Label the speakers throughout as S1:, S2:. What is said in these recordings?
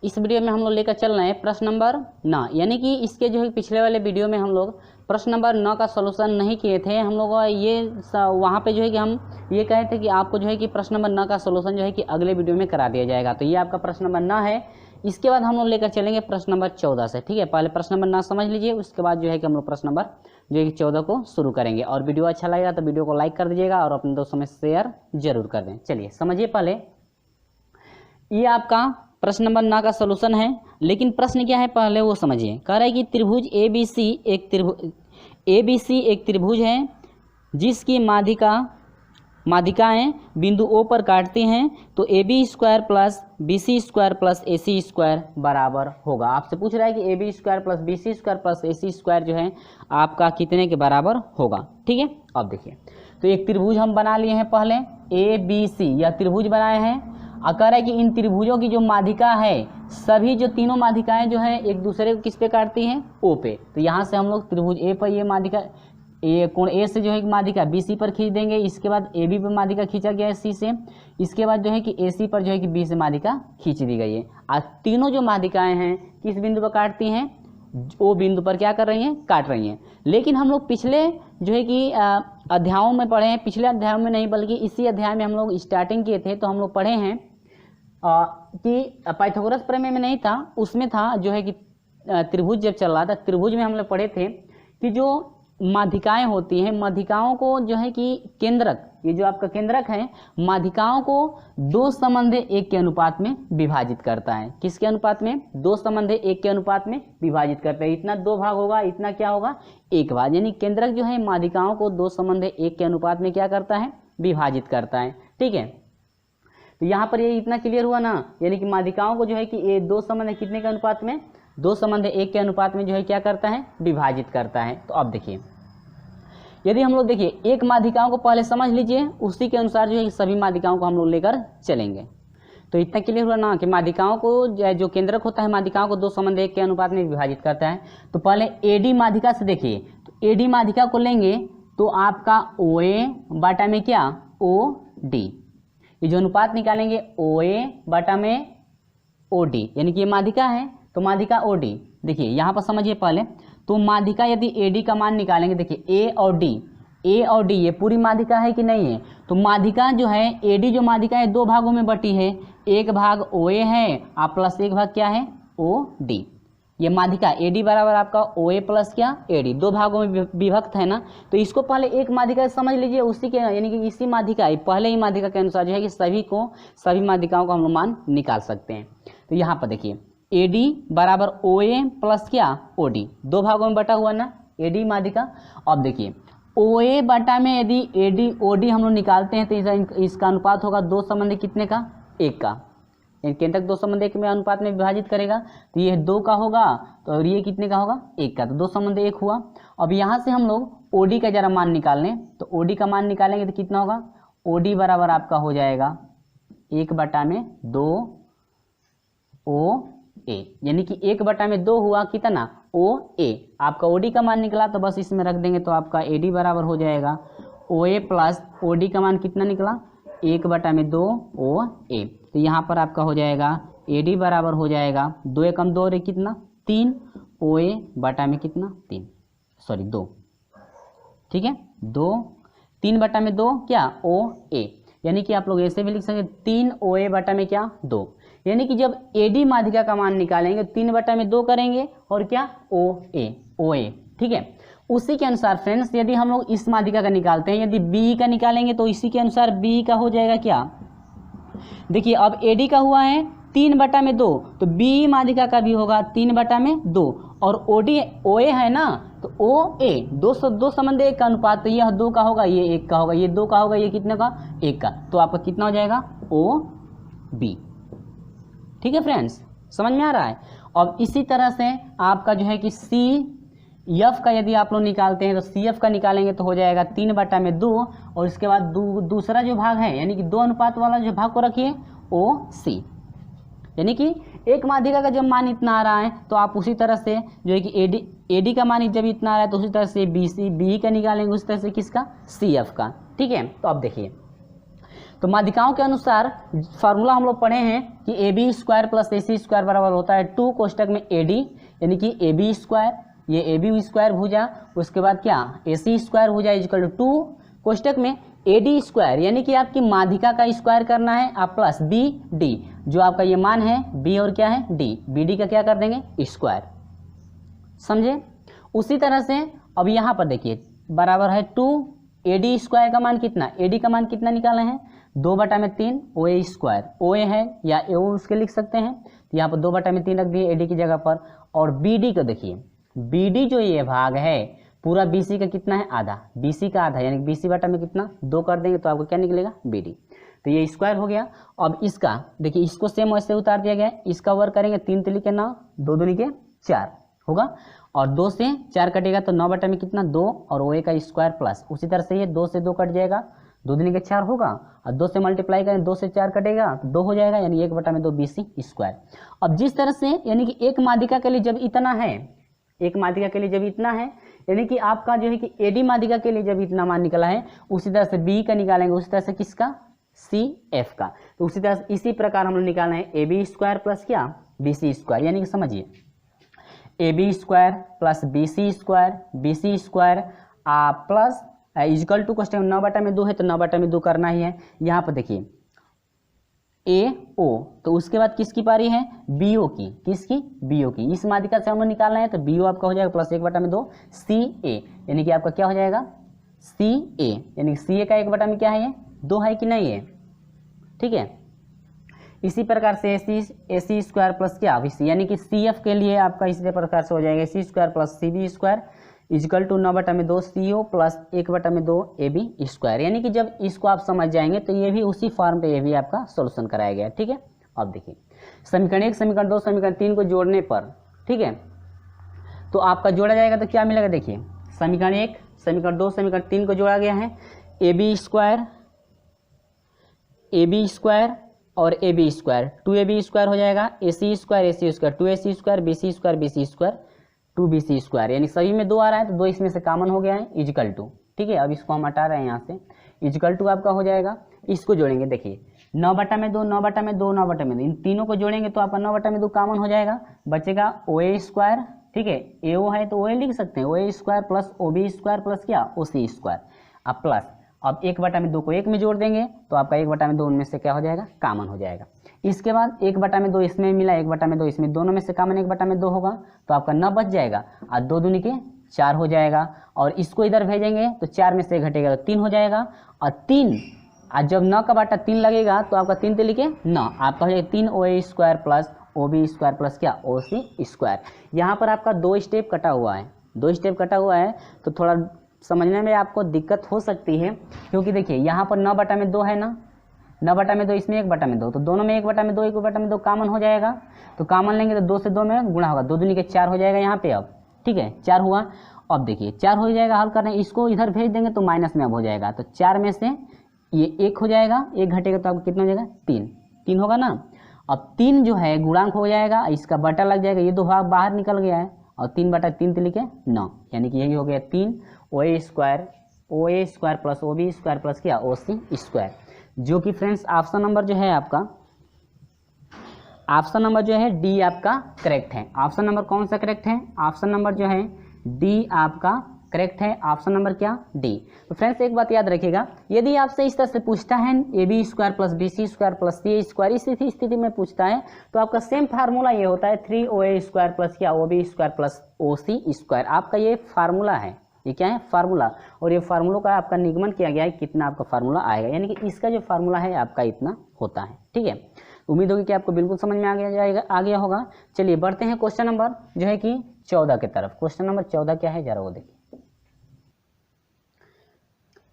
S1: इस वीडियो में हम लोग लेकर चल रहे हैं प्रश्न नंबर 9, यानी कि इसके जो है पिछले वाले वीडियो में हम लोग प्रश्न नंबर 9 का सॉल्यूशन नहीं किए थे। हम लोग ये वहाँ पे जो है कि हम ये कहे थे कि आपको जो है कि प्रश्न नंबर 9 का सॉल्यूशन जो है कि अगले वीडियो में करा दिया जाएगा। तो ये आपका प्रश्न नंबर 9 है। इसके बाद हम लोग लेकर चलेंगे प्रश्न नंबर 14 से, ठीक है। पहले प्रश्न नंबर 9 समझ लीजिए, उसके बाद जो है कि हम लोग प्रश्न नंबर जो है कि 14 को शुरू करेंगे। और वीडियो अच्छा लगेगा तो वीडियो को लाइक कर दीजिएगा और अपने दोस्तों में शेयर जरूर कर दें। चलिए समझिए, पहले ये आपका प्रश्न नंबर 9 का सॉल्यूशन है, लेकिन प्रश्न क्या है पहले वो समझिए। कह रहा है कि त्रिभुज ABC एक त्रिभुज है जिसकी माध्यिकाएं बिंदु O पर काटती हैं, तो AB² plus BC² plus AC² बराबर होगा। आपसे पूछ रहा है कि AB² plus BC² plus AC² जो है आपका कितने के बराबर होगा, ठीक है। अब देखिए, तो एक त्रिभुज हम बना लिए हैं पहले ABC, यह त्रिभुज बनाए हैं। और कह रहा है कि इन त्रिभुजों की जो माध्यिका है, सभी जो तीनों माध्यिकाएं जो है एक दूसरे को किस पे काटती हैं, O पे। तो यहाँ से हम लोग त्रिभुज A पर ये माध्यिका, ये कोण A से जो है माध्यिका BC पर खींच देंगे। इसके बाद AB पर माध्यिका खींचा गया है C से। इसके बाद जो है कि AC पर जो है कि B से माध्यिका खींच दी गई है। आज तीनों जो माध्यिकाएं हैं किस बिंदु पर काटती हैं, O बिंदु पर क्या कर रही हैं, काट रही हैं। लेकिन हम लोग पिछले जो है कि अध्यायों में पढ़े हैं, पिछले अध्यायों में नहीं बल्कि इसी अध्याय में हम लोग स्टार्टिंग किए थे, तो हम लोग पढ़े हैं कि पाइथागोरस प्रमेय में नहीं था, उसमें था जो है कि त्रिभुज जब चल रहा था, त्रिभुज में हम लोग पढ़े थे कि जो माध्यिकाएं होती हैं, माध्यिकाओं को जो है कि केंद्रक, ये जो आपका केंद्रक है, माध्यिकाओं को 2 संबंध 1 के अनुपात में विभाजित करता है। किसके अनुपात में, 2 संबंध 1 के अनुपात में विभाजित करता है। इतना 2 भाग होगा, इतना क्या होगा, 1 भाग। यानी केंद्रक जो है माध्यिकाओं को 2 संबंध 1 के अनुपात में क्या करता है, विभाजित करता है, ठीक है। तो यहाँ पर ये इतना क्लियर हुआ ना, यानी कि माध्यिकाओं को जो है कि ये 2 संबंध कितने के अनुपात में, 2 संबंध 1 के अनुपात में जो है क्या करता है, विभाजित करता है। तो अब देखिए, यदि हम लोग देखिए एक माध्यिकाओं को पहले समझ लीजिए, उसी के अनुसार जो है सभी माध्यिकाओं को हम लोग लेकर चलेंगे। तो इतना क्लियर हुआ ना कि माध्यिकाओं को जो केंद्रक होता है माध्यिकाओं को 2 संबंध 1 के अनुपात में विभाजित करता है। तो पहले AD माध्यिका से देखिए, तो AD माध्यिका को लेंगे तो आपका OA बटा में क्या, OD, ये जो अनुपात निकालेंगे OA बटा में OD, यानी कि ये माध्यिका है तो माध्यिका OD। देखिए यहाँ पर समझिए पहले, तो माध्यिका यदि AD का मान निकालेंगे, देखिए A और D ये पूरी माध्यिका है कि नहीं है। तो माध्यिका जो है AD जो माध्यिका है 2 भागों में बटी है, एक भाग OA है और प्लस एक भाग क्या है, OD। ये माध्यिका AD बराबर आपका OA प्लस क्या, AD, 2 भागों में विभक्त है ना। तो इसको पहले एक माध्यिका समझ लीजिए, उसी के यानी कि इसी माध्यिका, पहले ही माध्यिका के अनुसार जो है कि सभी माध्यिकाओं का हम लोग मान निकाल सकते हैं। तो यहाँ पर देखिए AD बराबर OA प्लस क्या, OD, 2 भागों में बटा हुआ ना AD माध्यिका। अब देखिए OA बटा में यदि AD OD हम लोग निकालते हैं तो इसका अनुपात होगा 2 संबंध कितने का, 1 का। केंद्रक 2 संबंध 1 में अनुपात में विभाजित करेगा, तो ये 2 का होगा, तो और ये कितने का होगा, 1 का। तो 2 संबंध 1 हुआ। अब यहाँ से हम लोग OD का जरा मान निकाल लें, तो OD का मान निकालेंगे तो कितना होगा, OD बराबर आपका हो जाएगा 1 बटा में 2 OA, यानी कि 1 बटा में 2 हुआ कितना, OA। आपका OD का मान निकला तो बस इसमें रख देंगे, तो आपका AD बराबर हो जाएगा OA प्लस OD का मान कितना निकला, 1 बटा में 2 OA। तो यहाँ पर आपका हो जाएगा AD बराबर हो जाएगा 2 एकम 2 और कितना, 3 OA बटा में कितना, 2, ठीक है, 3 बटा में 2 क्या, OA। यानी कि आप लोग ऐसे भी लिख सकते 3 OA बटा में क्या, 2। यानी कि जब AD माध्यिका का मान निकालेंगे 3 बटा में 2 करेंगे और क्या, OA, ठीक है। उसी के अनुसार फ्रेंड्स यदि हम लोग इस माध्यिका का निकालते हैं, यदि B का निकालेंगे तो इसी के अनुसार B का हो जाएगा क्या, देखिए अब AD का हुआ है 3 बटा में 2, तो B माध्यिका का भी होगा 3 बटा में 2, और OA है ना, तो OA 2 संबंध 1 का अनुपात, तो यह 2 का होगा, ये 1 का होगा, ये 2 का होगा, ये कितने का, 1 का। तो आपका कितना हो जाएगा, OB, ठीक है फ्रेंड्स, समझ में आ रहा है। अब इसी तरह से आपका जो है कि CF का यदि आप लोग निकालते हैं तो CF का निकालेंगे तो हो जाएगा 3 बटा में 2, और इसके बाद दूसरा जो भाग है यानी कि 2 अनुपात वाला जो भाग को रखिए OC, यानी कि एक माध्यिका का जब मान इतना आ रहा है तो आप उसी तरह से जो है कि AD का मान जब इतना आ रहा है तो उसी तरह से BE का निकालेंगे, उसी तरह से किसका, CF का, ठीक है। तो अब देखिए, तो माध्यिकाओं के अनुसार फार्मूला हम लोग पढ़े हैं कि a B square plus a C square बराबर होता है 2 कोष्टक में ए डी यानी कि ए बी स्क्वायर, ये ए बी स्क्वायर भुजा, उसके बाद क्या ए सी स्क्वायर भुजा इक्वल टू 2 कोष्टक में ए डी स्क्वायर यानी कि आपकी माध्यिका का स्क्वायर करना है आप प्लस बी डी, जो आपका ये मान है बी और क्या है डी, बी डी का क्या कर देंगे स्क्वायर, समझे। उसी तरह से अब यहाँ पर देखिए बराबर है 2 ए डी स्क्वायर का मान कितना, ए डी का मान कितना निकाले हैं 2/3 ओ ए स्क्वायर, ओ ए है या ए उसके लिख सकते हैं, तो यहाँ पर 2/3 रख दिए ए डी की जगह पर। और बी डी को देखिए, बी डी जो ये भाग है पूरा बी सी का कितना है आधा, बी सी का आधा यानी बी सी बटा में कितना 2 कर देंगे तो आपको क्या निकलेगा बी डी, तो ये स्क्वायर हो गया। अब इसका देखिए इसको सेम वैसे उतार दिया गया, इसका वर्ग करेंगे 3 तिली के 9, 2 दूनी के 4 होगा, और 2 से 4 कटेगा तो 9 बटा में कितना 2 और ओ ए का स्क्वायर प्लस, उसी तरह से ये 2 से 2 कट जाएगा, 2 दूनी के 4 होगा, और 2 से मल्टीप्लाई करें 2 से 4 कटेगा तो 2 हो जाएगा यानी 1/2 बी सी स्क्वायर। अब जिस तरह से यानी कि एक माध्यिका के लिए जब इतना है, एक माध्यिका के लिए जब इतना है यानी कि आपका जो है कि एडी माध्यिका के लिए जब इतना मान निकला है, उसी तरह से बी का निकालेंगे, उसी तरह से किसका सी एफ का, तो उसी तरह से इसी प्रकार हम लोग निकालना है ए बी स्क्वायर प्लस क्या बी सी स्क्वायर, यानी कि समझिए a B square plus b C square plus equal to question 9/2 है तो 9/2 करना ही है। यहाँ पर देखिए ए ओ, तो उसके बाद किसकी पारी है बी ओ की, किसकी बी ओ की, इस माध्यिका से हम लोग निकालना है तो बी ओ आपका हो जाएगा प्लस 1/2 सी ए, यानी कि आपका क्या हो जाएगा सी ए, यानी सी ए का 1/2 में क्या है ये 2 है कि नहीं है, ठीक है। इसी प्रकार से ए सी स्क्वायर प्लस क्या बी सी, यानी कि सी एफ के लिए आपका इसी प्रकार से हो जाएगा A C square plus C B square equal to 9/2 C O plus 1/2 A B square, यानी कि जब इसको आप समझ जाएंगे तो ये भी उसी फॉर्म पे ये भी आपका सोल्यूशन कराया गया, ठीक है। अब देखिए समीकरण 1 समीकरण 2 समीकरण 3 को जोड़ने पर, ठीक है, तो आपका जोड़ा जाएगा तो क्या मिलेगा, देखिए समीकरण 1 समीकरण 2 समीकरण 3 को जोड़ा गया है ए बी स्क्वायर और A B square 2ab square हो जाएगा, A C square 2ac square B C square 2bc square, यानी सभी में 2 आ रहा है तो 2 इसमें से कॉमन हो गया है इक्वल टू, ठीक है। अब इसको हम हटा रहे हैं यहाँ से, इक्वल टू आपका हो जाएगा, इसको जोड़ेंगे देखिए 9/2 9/2 इन तीनों को जोड़ेंगे तो आपका 9/2 कॉमन हो जाएगा, बचेगा ओ ए स्क्वायर, ठीक है, ए ओ है तो ओ ए लिख सकते हैं, O A square plus O B square plus क्या ओ सी स्क्वायर, अब प्लस अब 1/2 को 1 में जोड़ देंगे तो आपका 1/2 उनमें से क्या हो जाएगा कॉमन हो जाएगा। इसके बाद 1/2 इसमें मिला, 1/2 इसमें, दोनों में से कॉमन 1/2 होगा तो आपका 9 बच जाएगा और 2 दूनी के 4 हो जाएगा, और इसको इधर भेजेंगे तो 4 में से घटेगा तो 3 हो जाएगा, और 3 और जब 9 का बाटा 3 लगेगा तो आपका 3 ते लिखे 9, आपका हो जाएगा 3 O A square plus O B square plus क्या ओ सी स्क्वायर। यहाँ पर आपका 2 स्टेप कटा हुआ है, 2 स्टेप कटा हुआ है तो थोड़ा समझने में आपको दिक्कत हो सकती है, क्योंकि देखिए यहाँ पर 9/2 है ना, 9/2 इसमें 1/2, तो दोनों में 1/2 1/2 कॉमन हो जाएगा, तो कॉमन लेंगे तो 2 से 2 में गुणा होगा, 2 दूनी के 4 हो जाएगा यहाँ पे, अब ठीक है 4 हुआ। अब देखिए 4 हो जाएगा, हल करना है, इसको इधर भेज देंगे तो माइनस में अब हो जाएगा, तो 4 में से ये 1 हो जाएगा, 1 घटेगा तो आपको कितना हो जाएगा 3 होगा ना। अब 3 जो है गुणांक हो जाएगा, इसका बटा लग जाएगा, ये 2 भाग बाहर निकल गया है, और 3/3 लिखे 9, यानी कि यही हो गया 3 O A square plus O B square plus क्या ओ सी स्क्वायर, जो कि फ्रेंड्स ऑप्शन नंबर जो है आपका, ऑप्शन नंबर जो है डी आपका करेक्ट है। ऑप्शन नंबर कौन सा करेक्ट है, ऑप्शन नंबर जो है डी आपका करेक्ट है, ऑप्शन नंबर क्या डी। तो फ्रेंड्स एक बात याद रखिएगा, यदि आपसे इस तरह से पूछता है a B square plus b C square plus c square, इस स्थिति में पूछता है तो आपका सेम फार्मूला ये होता है 3 ओ ए स्क्वायर प्लस क्या O B square plus O C square, आपका ये फार्मूला है, ये क्या है फार्मूला, और ये फार्मूलों का आपका निगमन किया गया है कितना आपका फार्मूला आएगा, यानी कि इसका जो फार्मूला है आपका इतना होता है, ठीक है। उम्मीद होगी कि आपको बिल्कुल समझ में आ गया होगा। चलिए बढ़ते हैं क्वेश्चन नंबर जो है कि 14 की तरफ। क्वेश्चन नंबर 14 क्या है जरा वो देखिए।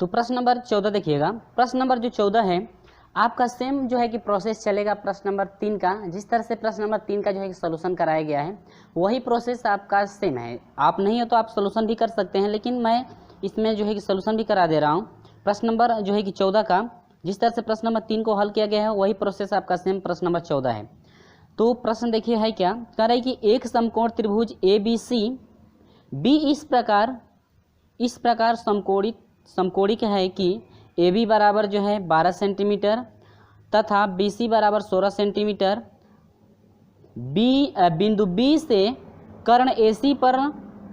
S1: तो प्रश्न नंबर 14 देखिएगा, प्रश्न नंबर जो 14 है आपका सेम जो है कि प्रोसेस चलेगा प्रश्न नंबर 3 का, जिस तरह से प्रश्न नंबर 3 का जो है कि सोल्यूशन कराया गया है वही प्रोसेस आपका सेम है। आप नहीं हो तो आप सोल्यूशन भी कर सकते हैं, लेकिन मैं इसमें जो है कि सोल्यूशन भी करा दे रहा हूँ। प्रश्न नंबर जो है कि 14 का जिस तरह से प्रश्न नंबर 3 को हल किया गया है वही प्रोसेस आपका सेम प्रश्न नंबर 14 है। तो प्रश्न देखिए है क्या, कह रहा है कि एक समकोण त्रिभुज ए बी सी बी इस प्रकार समकोणिक है कि ए बी बराबर जो है 12 सेंटीमीटर तथा बी सी बराबर 16 सेंटीमीटर। बिंदु बी से कर्ण ए सी पर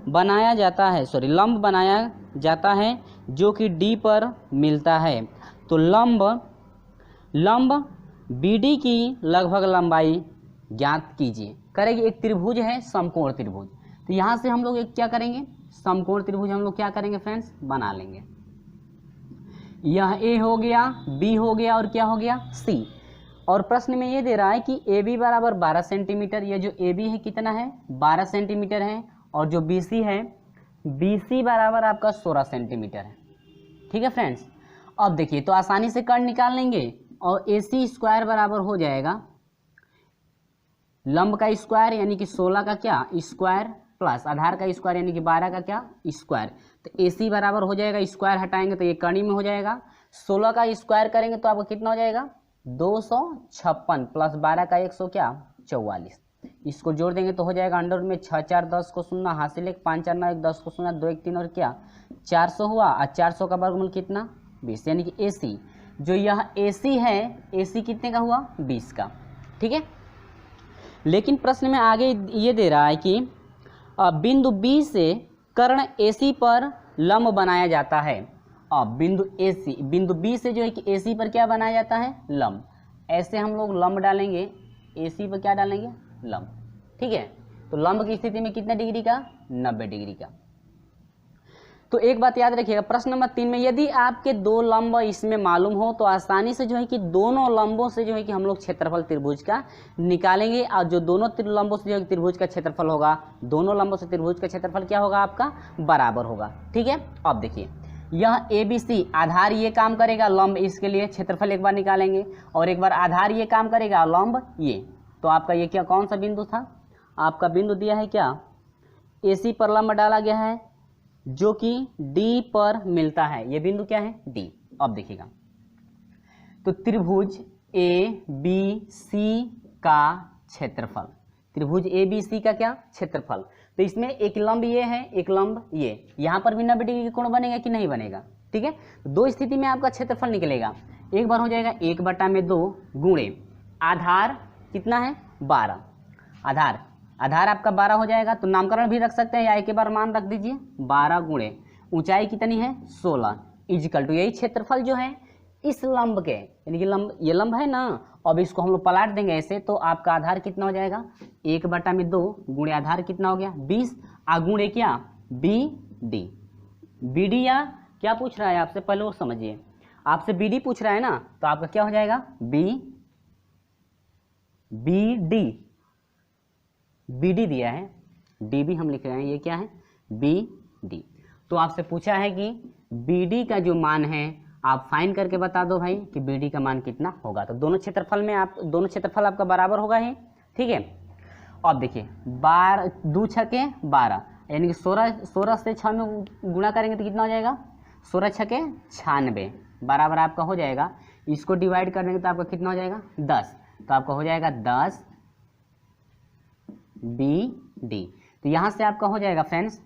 S1: बनाया जाता है, लंब बनाया जाता है जो कि डी पर मिलता है। तो लंब बी डी की लगभग लंबाई ज्ञात कीजिए। करेंगे, एक त्रिभुज है समकोण त्रिभुज, तो यहाँ से हम लोग एक क्या करेंगे, समकोण त्रिभुज हम लोग क्या करेंगे फ्रेंड्स, बना लेंगे। यह ए हो गया, बी हो गया और क्या हो गया, सी। और प्रश्न में ये दे रहा है कि ए बी बराबर 12 सेंटीमीटर, ये जो ए बी है कितना है 12 सेंटीमीटर है, और जो बी सी है बी सी बराबर आपका 16 सेंटीमीटर है। ठीक है फ्रेंड्स, अब देखिए तो आसानी से कर्ण निकाल लेंगे और ए सी स्क्वायर बराबर हो जाएगा लंब का स्क्वायर यानी कि 16 का क्या स्क्वायर प्लस आधार का स्क्वायर यानी कि 12 का क्या स्क्वायर। तो ए सी बराबर हो जाएगा, स्क्वायर हटाएंगे तो ये कर्ण में हो जाएगा, 16 का स्क्वायर करेंगे तो आपको कितना हो जाएगा 256 प्लस 12 का 144। इसको जोड़ देंगे तो हो जाएगा अंडर में 6 4 10 को 0 हासिल 1 5 4 9 1 10 को 0 2 1 3 और क्या 400 हुआ, और 400 का वर्गमूल कितना 20 यानी कि ए सी जो यह ए सी है ए सी कितने का हुआ 20 का। ठीक है, लेकिन प्रश्न में आगे ये दे रहा है कि बिंदु बी से कर्ण ए सी पर लंब बनाया जाता है। अब बिंदु बी से जो है कि ए सी पर क्या बनाया जाता है लंब, ऐसे हम लोग लंब डालेंगे, ए सी पर क्या डालेंगे लंब। ठीक है, तो लंब की स्थिति में कितने डिग्री का 90 डिग्री का। तो एक बात याद रखिएगा, प्रश्न नंबर 3 में यदि आपके दो लंब इसमें मालूम हो तो आसानी से जो है कि दोनों लंबों से जो है कि हम लोग क्षेत्रफल त्रिभुज का निकालेंगे, और जो दोनों लंबों से जो है त्रिभुज का क्षेत्रफल होगा, दोनों लंबों से त्रिभुज का क्षेत्रफल क्या होगा आपका बराबर होगा। ठीक है, अब देखिए यह ए बी सी आधार ये काम करेगा, लंब इसके लिए क्षेत्रफल एक बार निकालेंगे, और एक बार आधार ये काम करेगा लंब ये। तो आपका ये क्या कौन सा बिंदु था, आपका बिंदु दिया है क्या ए सी पर लंब डाला गया है जो कि डी पर मिलता है, ये बिंदु क्या है डी। अब देखिएगा तो त्रिभुज ए बी सी का क्षेत्रफल, त्रिभुज ए बी सी का क्या क्षेत्रफल, तो इसमें एक लंब ये है एक लंब ये, यहाँ पर भी 90 डिग्री का कोण बनेगा कि नहीं बनेगा। ठीक है, तो दो स्थिति में आपका क्षेत्रफल निकलेगा, एक बार हो जाएगा 1/2 गुणे आधार कितना है 12, आधार आपका 12 हो जाएगा, तो नामकरण भी रख सकते हैं या एक बार मान रख दीजिए 12 गुणे ऊंचाई कितनी है 16 इक्वल टू यही क्षेत्रफल जो है इस लंब के, यानी कि लंब ये लंब है ना, अब इसको हम लोग पलट देंगे ऐसे, तो आपका आधार कितना हो जाएगा 1/2 गुणे आधार कितना हो गया 20 गुणे क्या बी डी या क्या पूछ रहा है आपसे, पहले वो समझिए, आपसे बी डी पूछ रहा है ना, तो आपका क्या हो जाएगा बी डी दिया है, डी बी हम लिख रहे हैं, ये क्या है बी डी। तो आपसे पूछा है कि बी डी का जो मान है आप फाइन करके बता दो भाई कि बी डी का मान कितना होगा। तो दोनों क्षेत्रफल आपका बराबर होगा ही। ठीक है, अब देखिए 2 छके 12 यानी कि 16 से 6 में गुणा करेंगे तो कितना हो जाएगा 16 छके 96 बराबर आपका हो जाएगा, इसको डिवाइड कर देंगे तो आपका कितना हो जाएगा 10, तो आपका हो जाएगा 10 बी डी। तो यहाँ से आपका हो जाएगा फ्रेंड्स,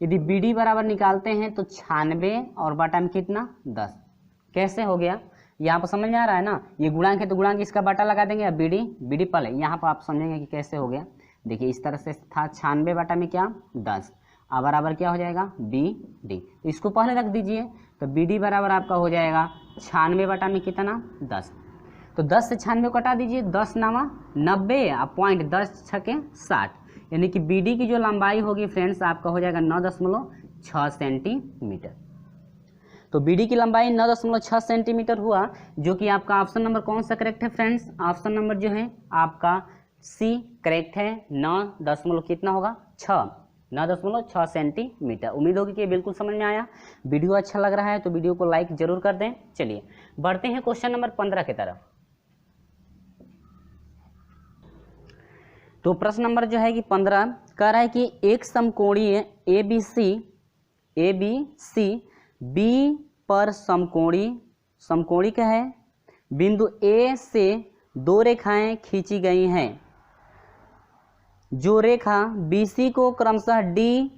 S1: यदि बी डी बराबर निकालते हैं तो 96 और बटा में कितना 10, कैसे हो गया यहाँ पर समझ में आ रहा है ना, ये गुणांक है तो गुणांक इसका बटा लगा देंगे, बी डी पहले यहाँ पर आप समझेंगे कि कैसे हो गया। देखिए इस तरह से था 96 बटा में क्या 10, अब बराबर क्या हो जाएगा बी डी, तो इसको पहले रख दीजिए, तो बी डी बराबर आपका हो जाएगा 96 बटा में कितना 10, तो 10 से 96 कटा दीजिए, 10 नामा 90 पॉइंट 10 छके 60, यानी कि बी डी की जो लंबाई होगी फ्रेंड्स आपका हो जाएगा 9.6 सेंटीमीटर। तो बी डी की लंबाई 9.6 सेंटीमीटर हुआ, जो कि आपका ऑप्शन नंबर कौन सा करेक्ट है फ्रेंड्स, ऑप्शन नंबर जो है आपका सी करेक्ट है, 9 कितना होगा 9.6 सेंटीमीटर। उम्मीद होगी कि ये बिल्कुल समझ में आया। वीडियो अच्छा लग रहा है तो वीडियो को लाइक जरूर कर दें। चलिए बढ़ते हैं क्वेश्चन नंबर 15 की तरफ। तो प्रश्न नंबर जो है कि 15 कह रहा है कि एक समकोणीय ए बी सी बी पर समकोणी का है, बिंदु ए से 2 रेखाएं खींची गई हैं, जो रेखा BC को क्रमशः D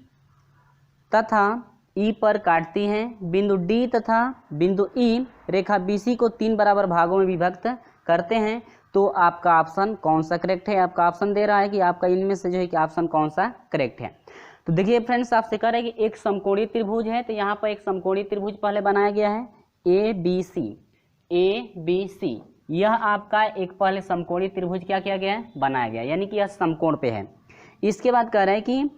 S1: तथा ई पर काटती हैं, बिंदु डी तथा बिंदु ई रेखा बीसी को 3 बराबर भागों में विभक्त करते हैं, तो आपका ऑप्शन कौन सा करेक्ट है? आपका ऑप्शन दे रहा है कि आपका इनमें से जो है कि ऑप्शन कौन सा करेक्ट है। तो देखिए फ्रेंड्स, आपसे कह रहे हैं कि एक समकोणीय त्रिभुज है, तो यहाँ पर एक समकोणीय त्रिभुज पहले बनाया गया है ए बी सी। यह आपका एक पहले समकोणीय त्रिभुज क्या किया गया है? बनाया गया, यानी कि यह समकोण पे है। इसके बाद कह रहे हैं कि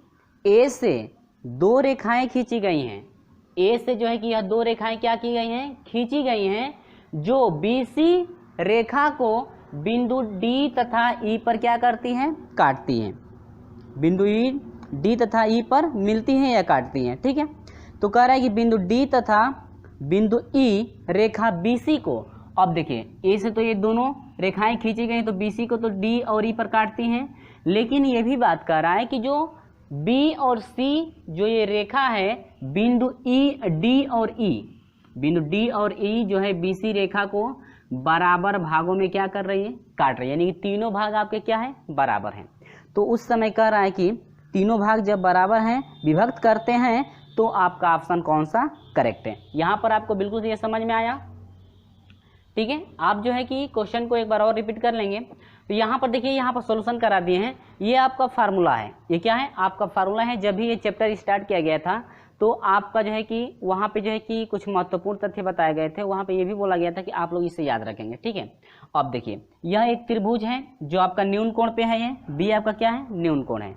S1: ए से 2 रेखाएं खींची गई हैं, ए से जो है कि यह 2 रेखाएं क्या की गई हैं? खींची गई हैं, जो बीसी रेखा को बिंदु डी तथा ई पर क्या करती हैं? काटती हैं। बिंदु ई डी तथा ई पर मिलती हैं या काटती हैं, ठीक है। तो कह रहा है कि बिंदु डी तथा बिंदु ई रेखा बीसी को, अब देखिए ए से तो ये दोनों रेखाएं खींची गई तो बीसी को तो डी और ई पर काटती हैं, लेकिन ये भी बात कर रहा है कि जो बी और सी जो ये रेखा है, बिंदु ई डी और ई, बिंदु डी और ई जो है बीसी रेखा को बराबर भागों में क्या कर रही है? काट रही है, यानी कि तीनों भाग आपके क्या है? बराबर हैं। तो उस समय कह रहा है कि तीनों भाग जब बराबर हैं, विभक्त करते हैं, तो आपका ऑप्शन कौन सा करेक्ट है? यहाँ पर आपको बिल्कुल ये समझ में आया, ठीक है। आप जो है कि क्वेश्चन को एक बार और रिपीट कर लेंगे। तो यहाँ पर देखिए, यहाँ पर सॉल्यूशन करा दिए हैं। ये आपका फार्मूला है, ये क्या है? आपका फार्मूला है। जब भी ये चैप्टर स्टार्ट किया गया था तो आपका जो है कि वहाँ पे जो है कि कुछ महत्वपूर्ण तथ्य बताए गए थे, वहाँ पे ये भी बोला गया था कि आप लोग इसे याद रखेंगे, ठीक है। अब देखिए, यह एक त्रिभुज है जो आपका न्यून कोण पे है, ये बी आपका क्या है? न्यून कोण है।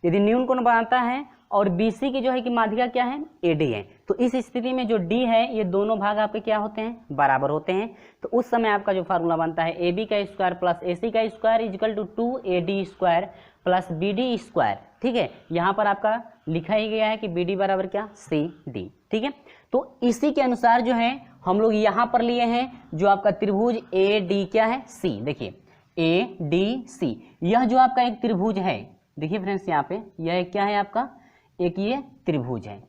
S1: यदि न्यून कोण बनाता है और बीसी की जो है कि माध्यिका क्या है? एडी है, तो इस स्थिति में जो डी है, ये दोनों भाग आपके क्या होते हैं? बराबर होते हैं। तो उस समय आपका जो फार्मूला बनता है ए बी का स्क्वायर प्लस ए सी का square equal to 2AD square plus BD square, ठीक है। यहाँ पर आपका लिखा ही गया है कि BD बराबर क्या? CD, ठीक है। तो इसी के अनुसार जो है हम लोग यहाँ पर लिए हैं जो आपका त्रिभुज AD क्या है? C। देखिए ADC, यह जो आपका एक त्रिभुज है, देखिए फ्रेंड्स यहाँ पे यह क्या है आपका? एक ये त्रिभुज है।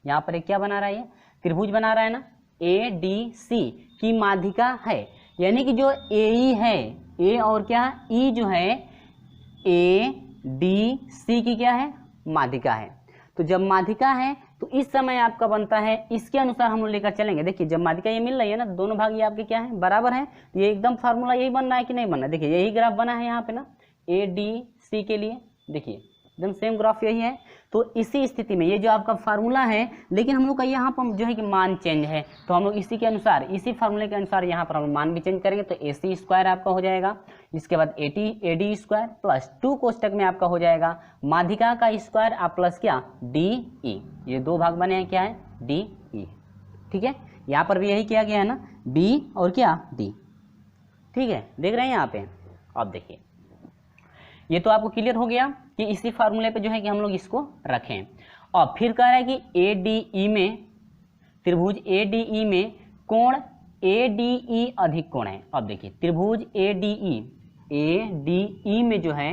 S1: यहाँ पर एक क्या बना रहा है? ये त्रिभुज बना रहा है ना, ADC की माध्यिका है, यानी कि जो AE है, ए और क्या ई जो है ADC की क्या है? माध्यिका है। तो जब माध्यिका है तो इस समय आपका बनता है, इसके अनुसार हम लोग लेकर चलेंगे। देखिए जब माध्यिका ये मिल रही है ना, दोनों भाग ये आपके क्या है? बराबर है, तो ये एकदम फार्मूला यही बन रहा है कि नहीं बन रहा है? देखिए यही ग्राफ बना है यहाँ पे ना ADC के लिए, देखिए एकदम सेम ग्राफ यही है। तो इसी स्थिति में ये जो आपका फार्मूला है, लेकिन हम लोग का यहाँ पर जो है कि मान चेंज है, तो हम लोग इसी के अनुसार, इसी फार्मूले के अनुसार यहाँ पर हम मान भी चेंज करेंगे। तो AC स्क्वायर आपका हो जाएगा, इसके बाद AD स्क्वायर प्लस 2 कोष्टक में आपका हो जाएगा माध्यिका का स्क्वायर आप प्लस क्या? DE, ये 2 भाग बने हैं, क्या है? DE, ठीक है। यहाँ पर भी यही किया गया है ना, B और क्या? D, ठीक है। देख रहे हैं यहाँ पे? अब देखिए, ये तो आपको क्लियर हो गया कि इसी फार्मूले पे जो है कि हम लोग इसको रखें। और फिर कह रहा है कि ADE में, त्रिभुज ADE में कोण ADE अधिक कोण है। अब देखिए त्रिभुज ADE में जो है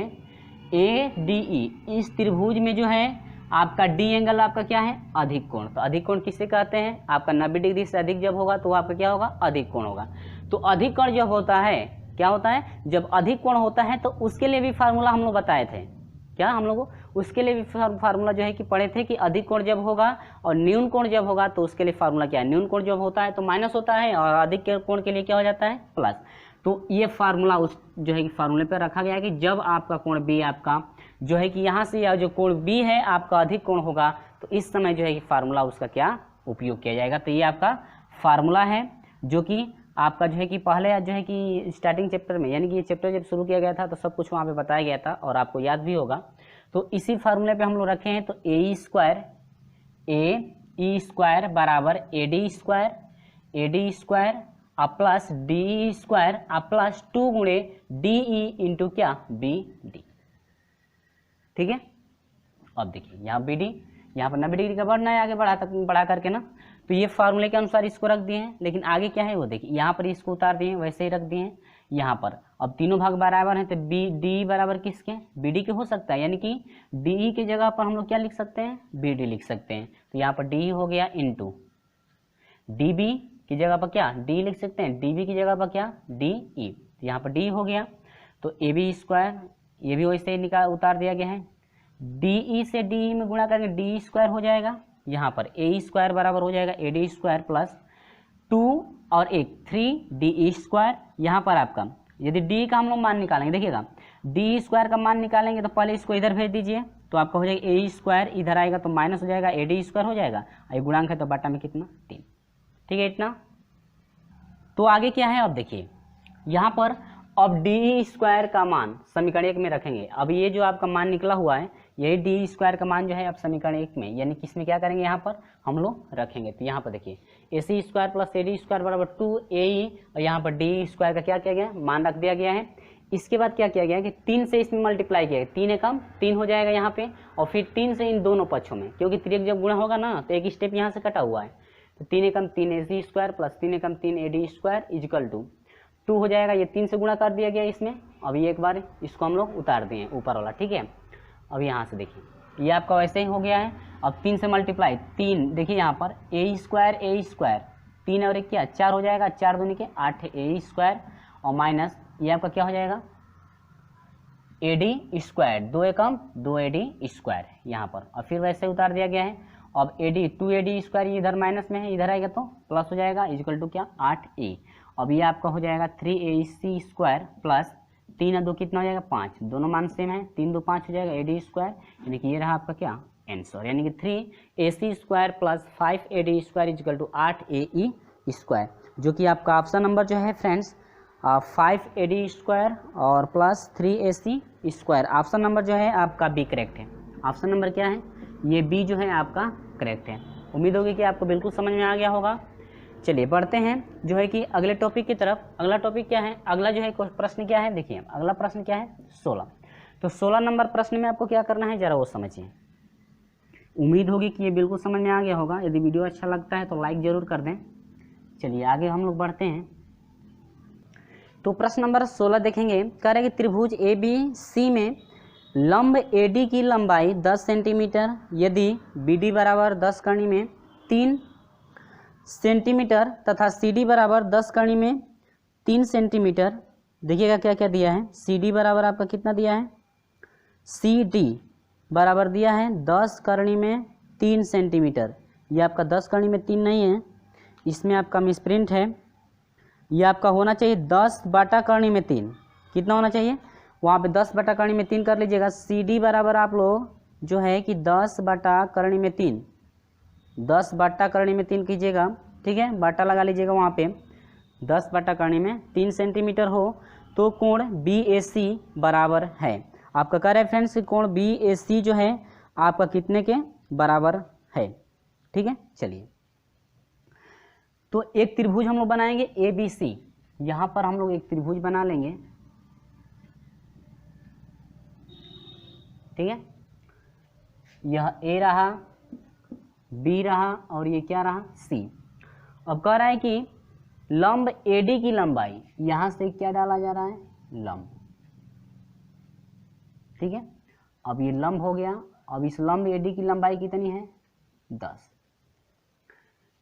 S1: ADE, इस त्रिभुज में जो है आपका D एंगल आपका क्या है? अधिक कोण। तो अधिक कोण किसे कहते हैं? आपका 90 डिग्री से अधिक जब होगा तो आपका क्या होगा? अधिक कोण होगा। तो अधिक कोण जब होता है, क्या होता है? जब अधिक कोण होता है तो उसके लिए भी फार्मूला हम लोग बताए थे, क्या हम लोग उसके लिए भी फार्मूला जो है कि पढ़े थे कि अधिक कोण जब होगा और न्यून कोण जब होगा तो उसके लिए फार्मूला क्या है? न्यून कोण जब होता है तो माइनस होता है और अधिक कोण के लिए क्या हो जाता है? प्लस। तो ये फार्मूला उस जो है कि फार्मूले पर रखा गया है कि जब आपका कोण बी आपका जो है कि यहाँ से या जो कोण बी है आपका अधिक कोण होगा, तो इस समय जो है कि फार्मूला उसका क्या उपयोग किया जाएगा। तो ये आपका फार्मूला है जो कि आपका जो है कि पहले जो है कि स्टार्टिंग चैप्टर में, यानी कि ये चैप्टर जब शुरू किया गया था तो सब कुछ वहाँ पे बताया गया था और आपको याद भी होगा। तो इसी फार्मूले पे हम लोग रखे हैं। तो AE स्क्वायर बराबर AD स्क्वायर अब प्लस DE स्क्वायर अब प्लस 2 गुणे DE इंटू क्या? BD, ठीक है। अब देखिए यहाँ BD, यहाँ पर 90 डिग्री का बढ़ना है, आगे बढ़ा करके ना, तो ये फार्मूले के अनुसार इसको रख दिए हैं। लेकिन आगे क्या है वो देखिए, यहाँ पर इसको उतार दिए, वैसे ही रख दिए हैं यहाँ पर। अब तीनों भाग बराबर हैं तो D बराबर किसके? BD के हो सकता है, यानी कि DE की जगह पर हम लोग क्या लिख सकते हैं? BD लिख सकते हैं। तो यहाँ पर DE हो गया इंटू DB की जगह पर क्या? D लिख सकते हैं, DB की जगह पर क्या? DE, तो यहाँ पर D हो गया। तो AB स्क्वायर ये भी वैसे ही उतार दिया गया है, डी से डी में गुणा करेंगे डी स्क्वायर हो जाएगा, यहाँ पर ए स्क्वायर बराबर हो जाएगा ए डी स्क्वायर प्लस 2 और 1 3 डी स्क्वायर। यहाँ पर आपका यदि डी का हम लोग मान निकालेंगे, देखिएगा डी स्क्वायर का मान निकालेंगे तो पहले इसको इधर भेज दीजिए, तो आपका हो जाएगा ए स्क्वायर, इधर आएगा तो माइनस हो जाएगा ए डी स्क्वायर हो जाएगा, ये गुणांक है तो बटा में कितना 3, ठीक है इतना। तो आगे क्या है, अब देखिए यहाँ पर अब डी स्क्वायर का मान समीकरण 1 में रखेंगे। अब ये जो आपका मान निकला हुआ है यही डी स्क्वायर का मान जो है अब समीकरण 1 में, यानी किस में क्या करेंगे, यहाँ पर हम लोग रखेंगे। तो यहाँ पर देखिए A C square plus A D square बराबर 2 और यहाँ पर डी स्क्वायर का क्या किया गया, मान रख दिया गया है। इसके बाद क्या किया गया है कि 3 से इसमें मल्टीप्लाई किया है, 3 एकम 3 हो जाएगा यहाँ पे, और फिर 3 से इन दोनों पक्षों में, क्योंकि त्रिक जब गुणा होगा ना तो एक स्टेप यहाँ से कटा हुआ है, तो 3 एकम 3 ए सी स्क्वायर प्लस 3 एकम 3 a D square equal to 2 हो जाएगा। ये 3 से गुणा कर दिया गया इसमें। अब ये एक बार इसको हम लोग उतार दिए ऊपर वाला, ठीक है। अब यहाँ से देखिए ये आपका वैसे ही हो गया है। अब 3 से मल्टीप्लाई 3, देखिए यहाँ पर ए स्क्वायर 3 और 1 क्या 4 हो जाएगा, 4 दूनी के 8 ए स्क्वायर और माइनस ये आपका क्या हो जाएगा A D square, 2 Ekam 2 A D square यहाँ पर, और फिर वैसे उतार दिया गया है। अब A D 2 A D square इधर माइनस में है, इधर आएगा तो प्लस हो जाएगा इजिकल टू क्या 8 ए। अब ये आपका हो जाएगा 3 ए सी स्क्वायर प्लस 3 और 2 कितना हो जाएगा 5, दोनों मान सेम है, 3 2 5 हो जाएगा ए डी स्क्वायर, यानी कि ये रहा आपका क्या आंसर, यानी कि 3 A C square plus 5 A D square equal to 8 A E square, जो कि आपका ऑप्शन नंबर जो है फ्रेंड्स 5 ए डी स्क्वायर और plus 3 A C square, option number जो है आपका बी करेक्ट है। ऑप्शन नंबर क्या है, ये बी जो है आपका करेक्ट है। उम्मीद होगी कि आपको बिल्कुल समझ में आ गया होगा। चलिए बढ़ते हैं जो है कि अगले टॉपिक की तरफ। अगला टॉपिक क्या है, अगला जो है प्रश्न क्या है, देखिए अगला प्रश्न क्या है 16। तो 16 नंबर प्रश्न में आपको क्या करना है जरा वो समझिए। उम्मीद होगी कि ये बिल्कुल समझ में आ गया होगा। यदि वीडियो अच्छा लगता है तो लाइक जरूर कर दें। चलिए आगे हम लोग बढ़ते हैं। तो प्रश्न नंबर 16 देखेंगे, कह रहे कि त्रिभुज ए बी सी में लंब ए डी की लंबाई 10 सेंटीमीटर, यदि बी डी बराबर 10 कड़ी में 3 सेंटीमीटर तथा सी डी बराबर 10 कड़ी में 3 सेंटीमीटर। देखिएगा क्या क्या दिया है, सी डी बराबर आपका कितना दिया है, सी डी बराबर दिया है 10 कड़ी में 3 सेंटीमीटर। ये आपका 10 कड़ी में 3 नहीं है, इसमें आपका मिसप्रिंट है, ये आपका होना चाहिए 10 बटा कड़ी में 3। कितना होना चाहिए, वहाँ पे 10 बटा कड़ी में 3 कर लीजिएगा। सी डी बराबर आप लोग जो है कि 10 बटा कड़ी में 3, 10 बटा कड़ी में 3 कीजिएगा, ठीक है, बाटा लगा लीजिएगा वहाँ पे। 10 बटा कड़ी में 3 सेंटीमीटर हो तो कोण बी ए सी बराबर है। आपका कह रहे हैं फ्रेंड्स कोण बी ए सी जो है आपका कितने के बराबर है, ठीक है। चलिए तो एक त्रिभुज हम लोग बनाएंगे ए बी सी। यहाँ पर हम लोग एक त्रिभुज बना लेंगे, ठीक है। यह ए रहा, बी रहा और ये क्या रहा सी। अब कह रहा है कि लंब एडी की लंबाई, यहां से क्या डाला जा रहा है लंब, ठीक है। अब ये लंब हो गया। अब इस लंब एडी की लंबाई कितनी है 10।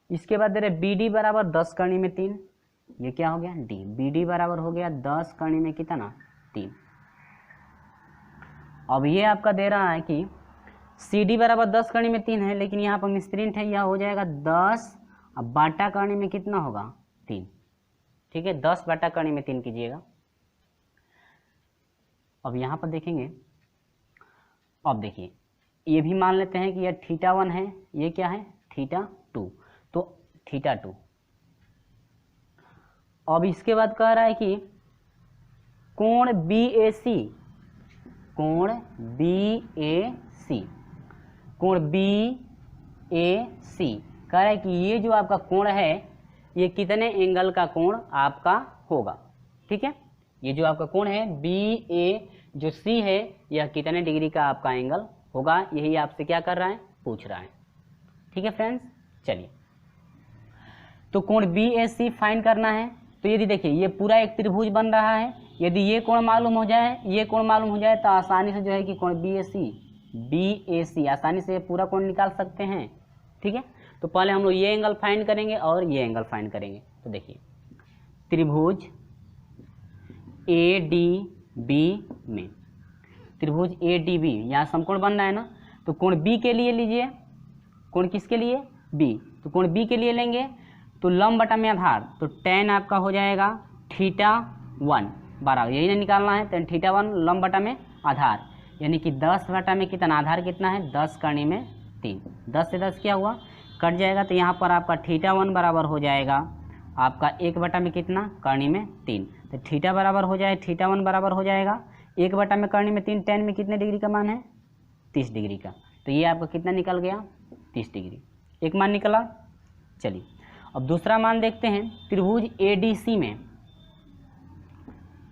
S1: इसके बाद दे रहे बी डी बराबर 10 कड़ी में 3, ये क्या हो गया डी, बी डी बराबर हो गया 10 कड़ी में कितना 3। अब ये आपका दे रहा है कि सी डी बराबर 10 कड़ी में 3 है, लेकिन यहाँ पर मिसप्रिंट है, यह हो जाएगा 10 अब बाटा कड़ी में कितना होगा 3, ठीक है। 10 बाटा कड़ी में 3 कीजिएगा। अब यहाँ पर देखेंगे, अब देखिए ये भी मान लेते हैं कि यह θ1 है, ये क्या है θ2, तो θ2। अब इसके बाद कह रहा है कि कोण BAC, कोण BAC, कोण BAC कह रहा है कि ये जो आपका कोण है ये कितने एंगल का कोण आपका होगा, ठीक है। ये जो आपका कोण है BA जो C है यह कितने डिग्री का आपका एंगल होगा, यही आपसे क्या कर रहा है पूछ रहा है, ठीक है फ्रेंड्स। चलिए तो कोण BAC फाइंड करना है। तो यदि देखिए ये पूरा एक त्रिभुज बन रहा है, यदि ये कोण मालूम हो जाए, ये कोण मालूम हो जाए तो आसानी से जो है कि कोण BAC आसानी से पूरा कोण निकाल सकते हैं, ठीक है। तो पहले हम लोग ये एंगल फाइंड करेंगे और ये एंगल फाइंड करेंगे। तो देखिए त्रिभुज ADB में त्रिभुज ए डी बी, यहाँ समकोण बन रहा है ना, तो कोण बी के लिए लीजिए, कोण किसके लिए, बी, तो कोण बी के लिए लेंगे तो लंब बटा में आधार, तो tan आपका हो जाएगा θ1 बराबर, यही ना निकालना है, तो θ1 लंब बटा में आधार, यानी कि 10 बटा में कितना, आधार कितना है 10 करनी में 3, 10 से 10 क्या हुआ कट जाएगा, तो यहाँ पर आपका θ1 बराबर हो जाएगा आपका 1 बटा में कितना, करनी में 3, तो थीटा बराबर हो जाए, θ1 बराबर हो जाएगा 1 बटा में करनी में 3, tan में कितने डिग्री का मान है 30 डिग्री का, तो ये आपका कितना निकल गया 30 डिग्री, एक मान निकला। चलिए अब दूसरा मान देखते हैं, त्रिभुज ADC में,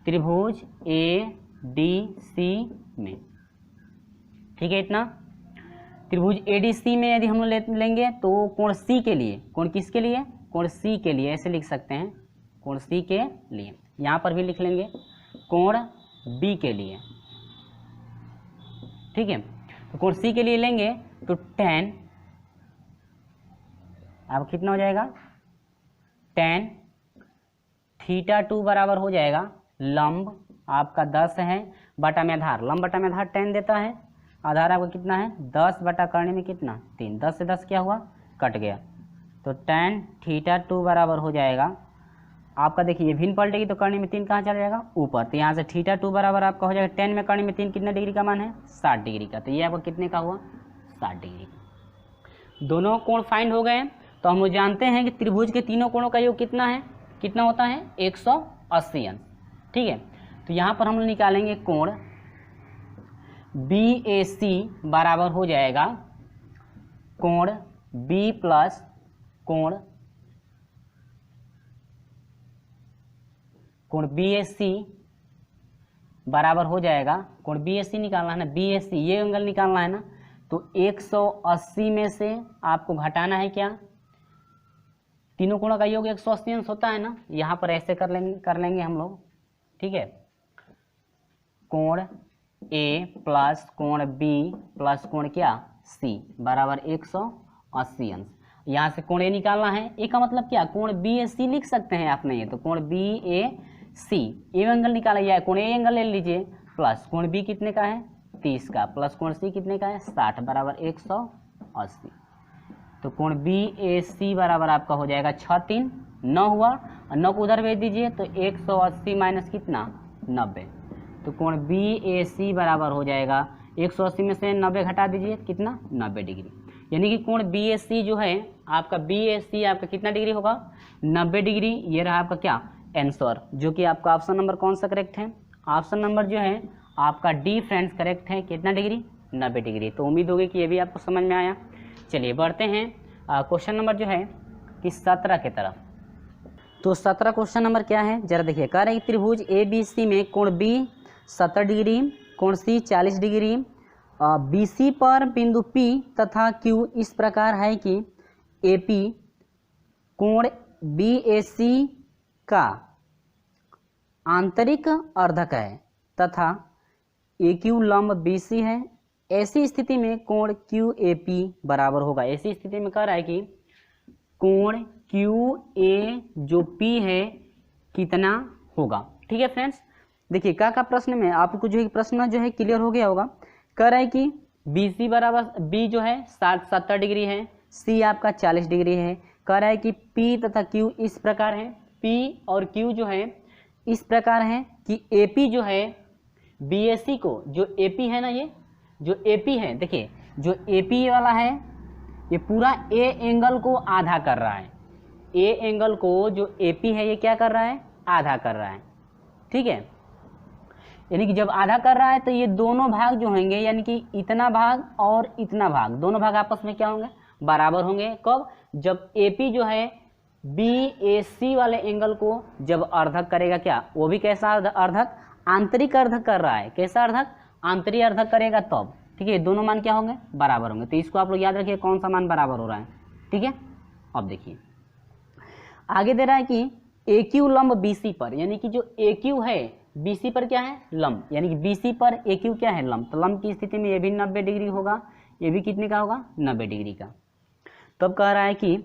S1: त्रिभुज ADC में, ठीक है इतना, त्रिभुज ADC में यदि हम लोग लेंगे तो कोण C के लिए, कोण किसके लिए, कोण C के लिए, ऐसे लिख सकते हैं कोण C के लिए, यहाँ पर भी लिख लेंगे कोण B के लिए, ठीक है, तो कोण C के लिए लेंगे तो tan अब कितना हो जाएगा, tan θ2 बराबर हो जाएगा लंब आपका 10 है बटा में आधार, लंब बटा में आधार tan देता है, आधार आपका कितना है 10 बटा करने में कितना 3, 10 से 10 क्या हुआ कट गया, तो tan θ2 बराबर हो जाएगा आपका, देखिए भिन्न पलटेगी तो करने में 3 कहाँ चला जाएगा ऊपर, तो यहाँ से θ2 बराबर आपका हो जाएगा tan में करने में 3 कितने डिग्री का मान है 60 डिग्री का, तो ये आपका कितने का हुआ 60 डिग्री का। दोनों कोण फाइंड हो गए, तो हम लोग जानते हैं कि त्रिभुज के तीनों कोणों का योग कितना है, कितना होता है 180 अंश, ठीक है, तो यहाँ पर हम लोग निकालेंगे कोण BAC बराबर हो जाएगा कोण B प्लस कोण BAC बराबर हो जाएगा, कोण BAC निकालना है ना, BAC ये एंगल निकालना है ना, तो 180 में से आपको घटाना है क्या, तीनों कोणों का योग 180 अंश होता है ना, यहाँ पर ऐसे कर लेंगे हम लोग, ठीक है, कोण A प्लस कोण B प्लस कोण क्या C बराबर 180 अंश, यहाँ से कोण A निकालना है, A का मतलब क्या, कोण BAC लिख सकते हैं आपने, ये तो कोण BAC ये एंगल निकाला गया है, कोण A एंगल ले लीजिए, प्लस कोण B कितने का है 30 का, प्लस कोण C कितने का है 60 बराबर 180, तो कोण BAC बराबर आपका हो जाएगा 6 3 9 हुआ, और 9 को उधर भेज दीजिए तो 180 माइनस कितना 90, तो कोण BAC बराबर हो जाएगा 180 में से 90 घटा दीजिए कितना 90 डिग्री, यानी कि कोण BAC जो है आपका, BAC आपका कितना डिग्री होगा 90 डिग्री, ये रहा आपका क्या आंसर, जो कि आपका ऑप्शन नंबर कौन सा करेक्ट है, ऑप्शन नंबर जो है आपका डी फ्रेंड्स करेक्ट है, कितना डिग्री 90 डिग्री, तो उम्मीद होगी कि ये भी आपको समझ में आया। चलिए बढ़ते हैं क्वेश्चन नंबर जो है कि 17 की तरफ, तो 17 क्वेश्चन नंबर क्या है जरा देखिए, कह रहे हैं त्रिभुज ABC में कोण B 70 डिग्री, कोण C 40 डिग्री, BC पर बिंदु P तथा Q इस प्रकार है कि AP कोण BAC का आंतरिक अर्धक है तथा AQ लंब BC है, ऐसी स्थिति में कोण QAP बराबर होगा, ऐसी स्थिति में कह रहा है कि कोण QA जो P है कितना होगा, ठीक है फ्रेंड्स। देखिए क्या प्रश्न में आपको जो है प्रश्न जो है क्लियर हो गया होगा, कह रहा है कि BC बराबर B जो है 70 डिग्री है, C आपका 40 डिग्री है, कह रहा है कि P तथा Q इस प्रकार है, P और Q जो है इस प्रकार है कि AP जो है BAC को, जो AP है ना, ये जो AP है, देखिए जो AP वाला है ये पूरा A एंगल को आधा कर रहा है, A एंगल को जो AP है ये क्या कर रहा है आधा कर रहा है, ठीक है, यानी कि जब आधा कर रहा है तो ये दोनों भाग जो होंगे, यानी कि इतना भाग और इतना भाग, दोनों भाग आपस में क्या होंगे बराबर होंगे, कब, जब AP जो है BAC वाले एंगल को जब अर्धक करेगा, क्या वो भी कैसा अर्धक, आंतरिक अर्धक कर रहा है, कैसा अर्धक आंतरिक अर्धक करेगा तब, ठीक है, दोनों मान क्या होंगे बराबर होंगे, तो इसको आप लोग याद रखिए कौन सा मान बराबर हो रहा है, ठीक है। अब देखिए आगे दे रहा है कि AQ लंब BC पर, यानी कि जो AQ है BC पर क्या है लंब, यानी कि BC पर AQ क्या है लंब, तो लंब की स्थिति में ये भी 90 डिग्री होगा, ये भी कितने का होगा 90 डिग्री का, तब कह रहा है कि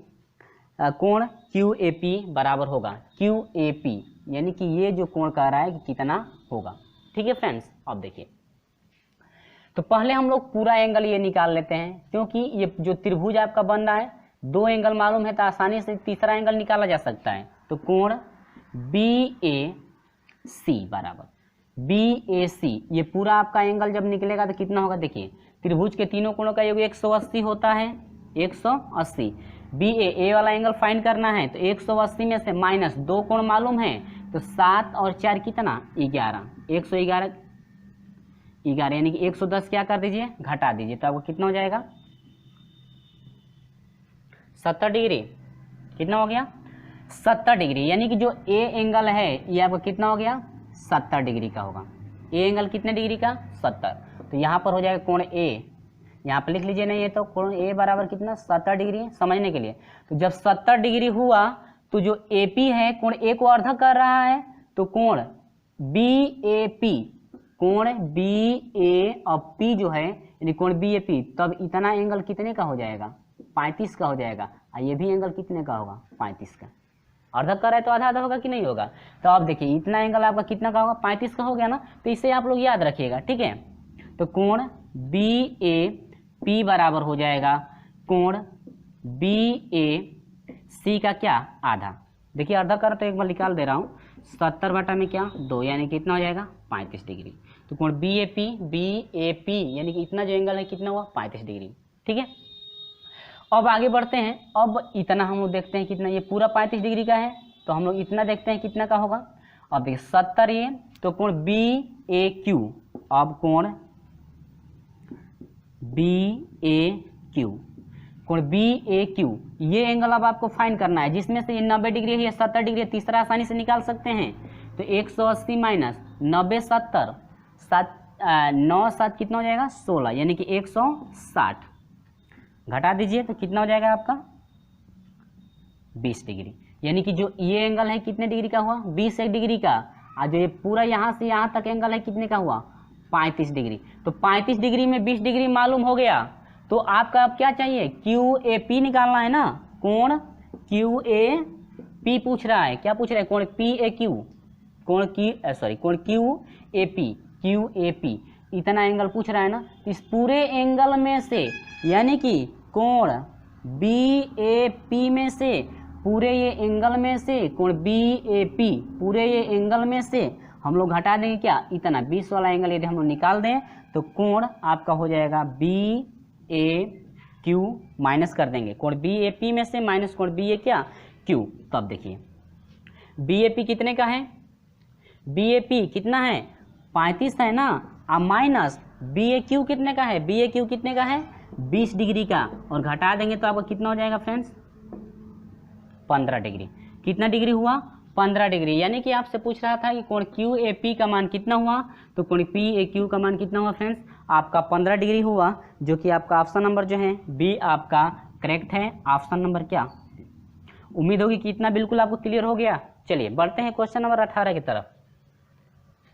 S1: कोण QAP बराबर होगा QAP, यानी कि ये जो कोण कह रहा है कि कितना होगा, ठीक है फ्रेंड्स। अब देखिए तो पहले हम लोग पूरा एंगल ये निकाल लेते हैं, क्योंकि ये जो त्रिभुज आपका बन रहा है 2 एंगल मालूम है तो आसानी से तीसरा एंगल निकाला जा सकता है। तो कोण BAC बराबर BAC, ये पूरा आपका एंगल जब निकलेगा तो कितना होगा, देखिए त्रिभुज के तीनों कोणों का योग 180 होता है, 180। BA ए वाला एंगल फाइंड करना है तो 180 में से माइनस 2 कोण मालूम है तो 7 और 4 कितना 11, 111 यानी कि 110 क्या कर दीजिए घटा दीजिए, तो आपको कितना हो जाएगा 70 डिग्री। कितना हो गया 70 डिग्री, यानी कि जो ए एंगल है ये आपका कितना हो गया 70 डिग्री का होगा। ए एंगल कितने डिग्री का 70, तो यहाँ पर हो जाएगा कोण ए, यहाँ पर लिख लीजिए नहीं है तो कोण ए बराबर कितना 70 डिग्री। समझने के लिए तो जब 70 डिग्री हुआ तो जो AP है कोण ए को अर्धा कर रहा है, तो कोण BAP, कोण BAP जो है यानी कोण BAP, तब इतना एंगल कितने का हो जाएगा 35 का हो जाएगा। और ये भी एंगल कितने का होगा 35 का। अर्धा कर रहा है तो आधा आधा होगा कि नहीं होगा। तो आप देखिए इतना एंगल आपका कितना का होगा 35 का हो गया ना, तो इसे आप लोग याद रखिएगा, ठीक है। तो कोण BAP बराबर हो जाएगा कोण BAC का क्या आधा। देखिए अर्धा कर तो एक बार निकाल दे रहा हूँ, 70 बटा में क्या 2, यानी कितना हो जाएगा 35 डिग्री। तो कोण BAP यानी कि इतना जो एंगल है कितना हुआ 35 डिग्री, ठीक है। अब आगे बढ़ते हैं, अब इतना हम लोग देखते हैं कितना, ये पूरा 35 डिग्री का है तो हम लोग इतना देखते हैं कितना का होगा। अब देखिए 70 ये, तो कोण BAQ, अब कोण BAQ, कोण BAQ ये एंगल अब आपको फाइंड करना है, जिसमें से ये 90 डिग्री है, ये 70 डिग्री है, तीसरा आसानी से निकाल सकते हैं। तो 180 माइनस 90 70 9 7 कितना हो जाएगा 16, यानी कि 160 घटा दीजिए तो कितना हो जाएगा आपका 20 डिग्री। यानी कि जो ये एंगल है कितने डिग्री का हुआ 20 डिग्री का, और जो ये पूरा यहाँ से यहाँ तक एंगल है कितने का हुआ 35 डिग्री। तो 35 डिग्री में 20 डिग्री मालूम हो गया, तो आपका अब क्या चाहिए QAP निकालना है ना। कोण QAP पूछ रहा है, क्या पूछ रहा है कोण PAQ, कोण QAP इतना एंगल पूछ रहा है ना। इस पूरे एंगल में से यानी कि कोण BAP में से, पूरे ये एंगल में से कोण BAP पूरे ये एंगल में से हम लोग घटा देंगे क्या इतना 20 वाला एंगल यदि हम लोग निकाल दें तो कोण आपका हो जाएगा BAQ, माइनस कर देंगे कोण BAP में से माइनस कोण BA क्या Q। तब देखिए BAP कितने का है, BAP कितना है 35 है ना, अब माइनस BAQ कितने का है, BAQ कितने का है 20 डिग्री का, और घटा देंगे तो आपका कितना हो जाएगा फ्रेंड्स 15 डिग्री। कितना डिग्री हुआ 15 डिग्री। यानी कि आपसे पूछ रहा था कि कोण QAP का मान कितना हुआ, तो कोण PAQ का मान कितना हुआ फ्रेंड्स आपका 15 डिग्री हुआ, जो कि आपका ऑप्शन नंबर जो है बी आपका करेक्ट है। ऑप्शन नंबर क्या, उम्मीद होगी कि इतना बिल्कुल आपको क्लियर हो गया। चलिए बढ़ते हैं क्वेश्चन नंबर 18 की तरफ।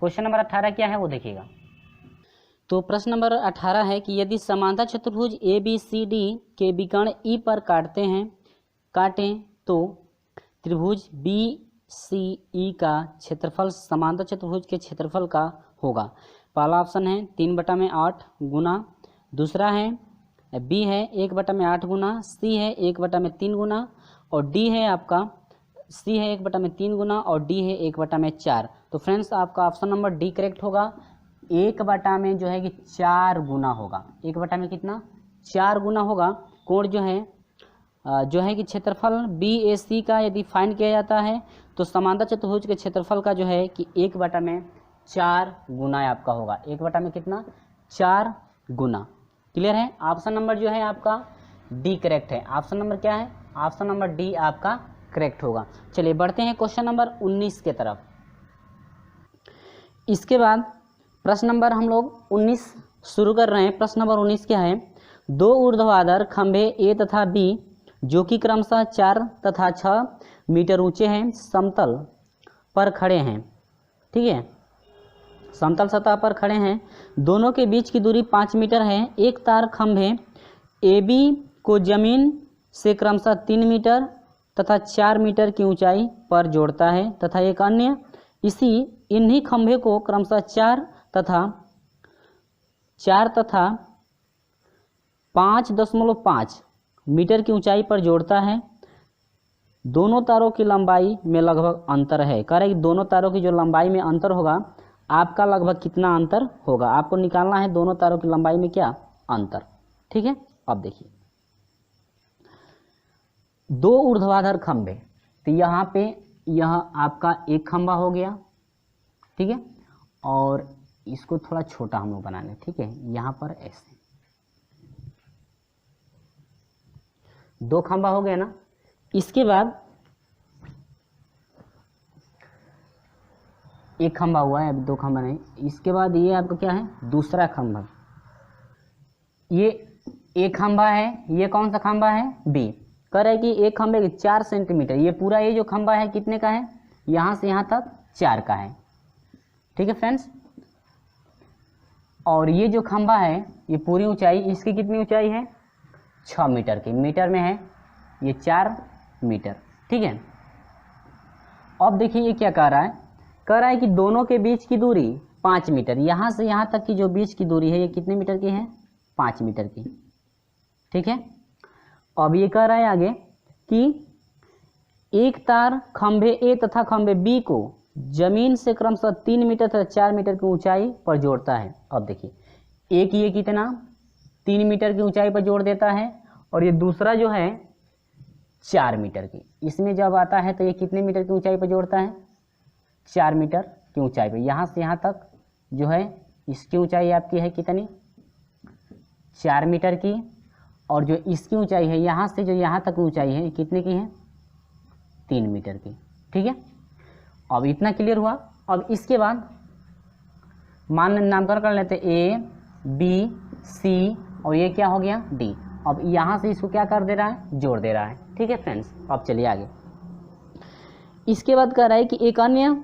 S1: क्वेश्चन नंबर 18 क्या है वो देखिएगा। तो प्रश्न नंबर 18 है कि यदि समांतर चतुर्भुज ABCD के विकर्ण E पर काटें तो त्रिभुज BCE का क्षेत्रफल समांतर चतुर्भुज के क्षेत्रफल का होगा। पहला ऑप्शन है 3/8 गुना, दूसरा है B है 1/8 गुना, C है 1/3 गुना, और D है आपका C है 1/3 गुना और D है 1/4। तो फ्रेंड्स आपका ऑप्शन नंबर D करेक्ट होगा। 1 में जो है कि 4 गुना होगा, 1 में कितना 4 गुना होगा। कोण जो है कि क्षेत्रफल BAC का यदि फाइंड किया जाता है तो समांतर चतुर्भुज के क्षेत्रफल का जो है कि 1 में 4 गुना आपका होगा। 1 में कितना 4 गुना। क्लियर है। ऑप्शन नंबर जो है आपका D करेक्ट है। ऑप्शन नंबर क्या है, ऑप्शन नंबर D आपका करेक्ट होगा। चलिए बढ़ते हैं क्वेश्चन नंबर 19 के तरफ। इसके बाद प्रश्न नंबर हम लोग 19 शुरू कर रहे हैं। प्रश्न नंबर 19 क्या है, 2 ऊर्ध्वाधर खंभे A तथा B जो कि क्रमशः 4 तथा 6 मीटर ऊंचे हैं समतल पर खड़े हैं। ठीक है, समतल सतह पर खड़े हैं। दोनों के बीच की दूरी 5 मीटर है। एक तार खंभे AB को जमीन से क्रमशः 3 मीटर तथा 4 मीटर की ऊंचाई पर जोड़ता है तथा एक अन्य इन्हीं खंभे को क्रमशः 4 तथा 4 तथा 5.5 मीटर की ऊंचाई पर जोड़ता है। दोनों तारों की लंबाई में लगभग अंतर है। कह रहे हैं कि दोनों तारों की जो लंबाई में अंतर होगा आपका लगभग कितना अंतर होगा, आपको निकालना है दोनों तारों की लंबाई में क्या अंतर। ठीक है, अब देखिए 2 ऊर्ध्वाधर खंभे, तो यहाँ पे यह आपका एक खंभा हो गया, ठीक है, और इसको थोड़ा छोटा हम लोग बनाने, ठीक है, यहाँ पर ऐसे 2 खंभा हो गया ना। इसके बाद एक खंभा हुआ है, अब 2 खंभा नहीं। इसके बाद ये आपका क्या है, दूसरा खंभा, ये एक खंभा है, ये कौन सा खंभा है, बी। कह रहा है कि एक खंभे के 4 सेंटीमीटर, ये पूरा ये जो खंभा है कितने का है, यहाँ से यहाँ तक 4 का है। ठीक है फ्रेंड्स, और ये जो खंभा है ये पूरी ऊंचाई, इसकी कितनी ऊंचाई है 6 मीटर की, मीटर में है ये 4 मीटर। ठीक है, अब देखिए ये क्या कह रहा है कि दोनों के बीच की दूरी 5 मीटर, यहाँ से यहाँ तक की जो बीच की दूरी है ये कितने मीटर की है, 5 मीटर की। ठीक है, अब ये कह रहा है आगे कि एक तार खंभे ए तथा खंभे बी को जमीन से क्रमशः 3 मीटर तथा 4 मीटर की ऊंचाई पर जोड़ता है। अब देखिए एक ये कितना 3 मीटर की ऊंचाई पर जोड़ देता है, और ये दूसरा जो है 4 मीटर की। इसमें जब आता है तो ये कितने मीटर की ऊंचाई पर जोड़ता है, 4 मीटर की ऊंचाई पर। यहाँ से यहाँ तक जो है इसकी ऊंचाई आपकी है कितनी, 4 मीटर की, और जो इसकी ऊंचाई है यहाँ से जो यहाँ तक ऊंचाई है कितने की है, 3 मीटर की। ठीक है, अब इतना क्लियर हुआ। अब इसके बाद नामकरण कर लेते ए बी सी, और ये क्या हो गया डी। अब यहाँ से इसको क्या कर दे रहा है, जोड़ दे रहा है। ठीक है फ्रेंड्स, अब चलिए आगे। इसके बाद कह रहा है कि एक अन्य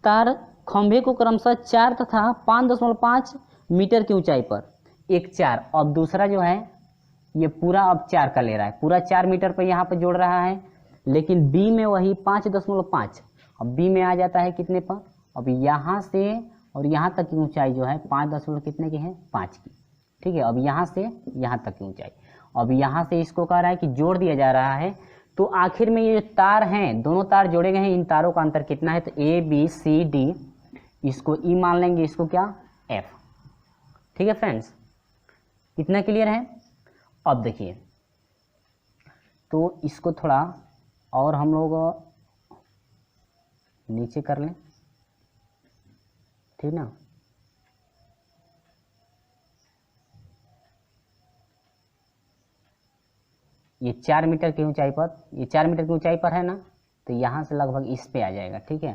S1: तार खंभे को क्रमशः 4 तथा 5.5 मीटर की ऊंचाई पर, एक 4, अब दूसरा जो है ये पूरा अब 4 का ले रहा है, पूरा 4 मीटर पर यहाँ पर जोड़ रहा है, लेकिन बी में वही 5.5, अब बी में आ जाता है कितने पर, अब यहाँ से और यहाँ तक की ऊंचाई जो है 5 कितने की है, 5 की। ठीक है, अब यहाँ से यहाँ तक की ऊंचाई, अब यहाँ से इसको कह रहा है कि जोड़ दिया जा रहा है। तो आखिर में ये जो तार हैं, दोनों तार जोड़े गए हैं, इन तारों का अंतर कितना है, तो ए बी सी डी, इसको ई मान लेंगे, इसको क्या एफ। ठीक है फ्रेंड्स, इतना क्लियर है। अब देखिए तो इसको थोड़ा और हम लोग नीचे कर लें, ठीक ना। ये 4 मीटर की ऊंचाई पर, ये 4 मीटर की ऊंचाई पर है ना, तो यहाँ से लगभग इस पे आ जाएगा। ठीक है,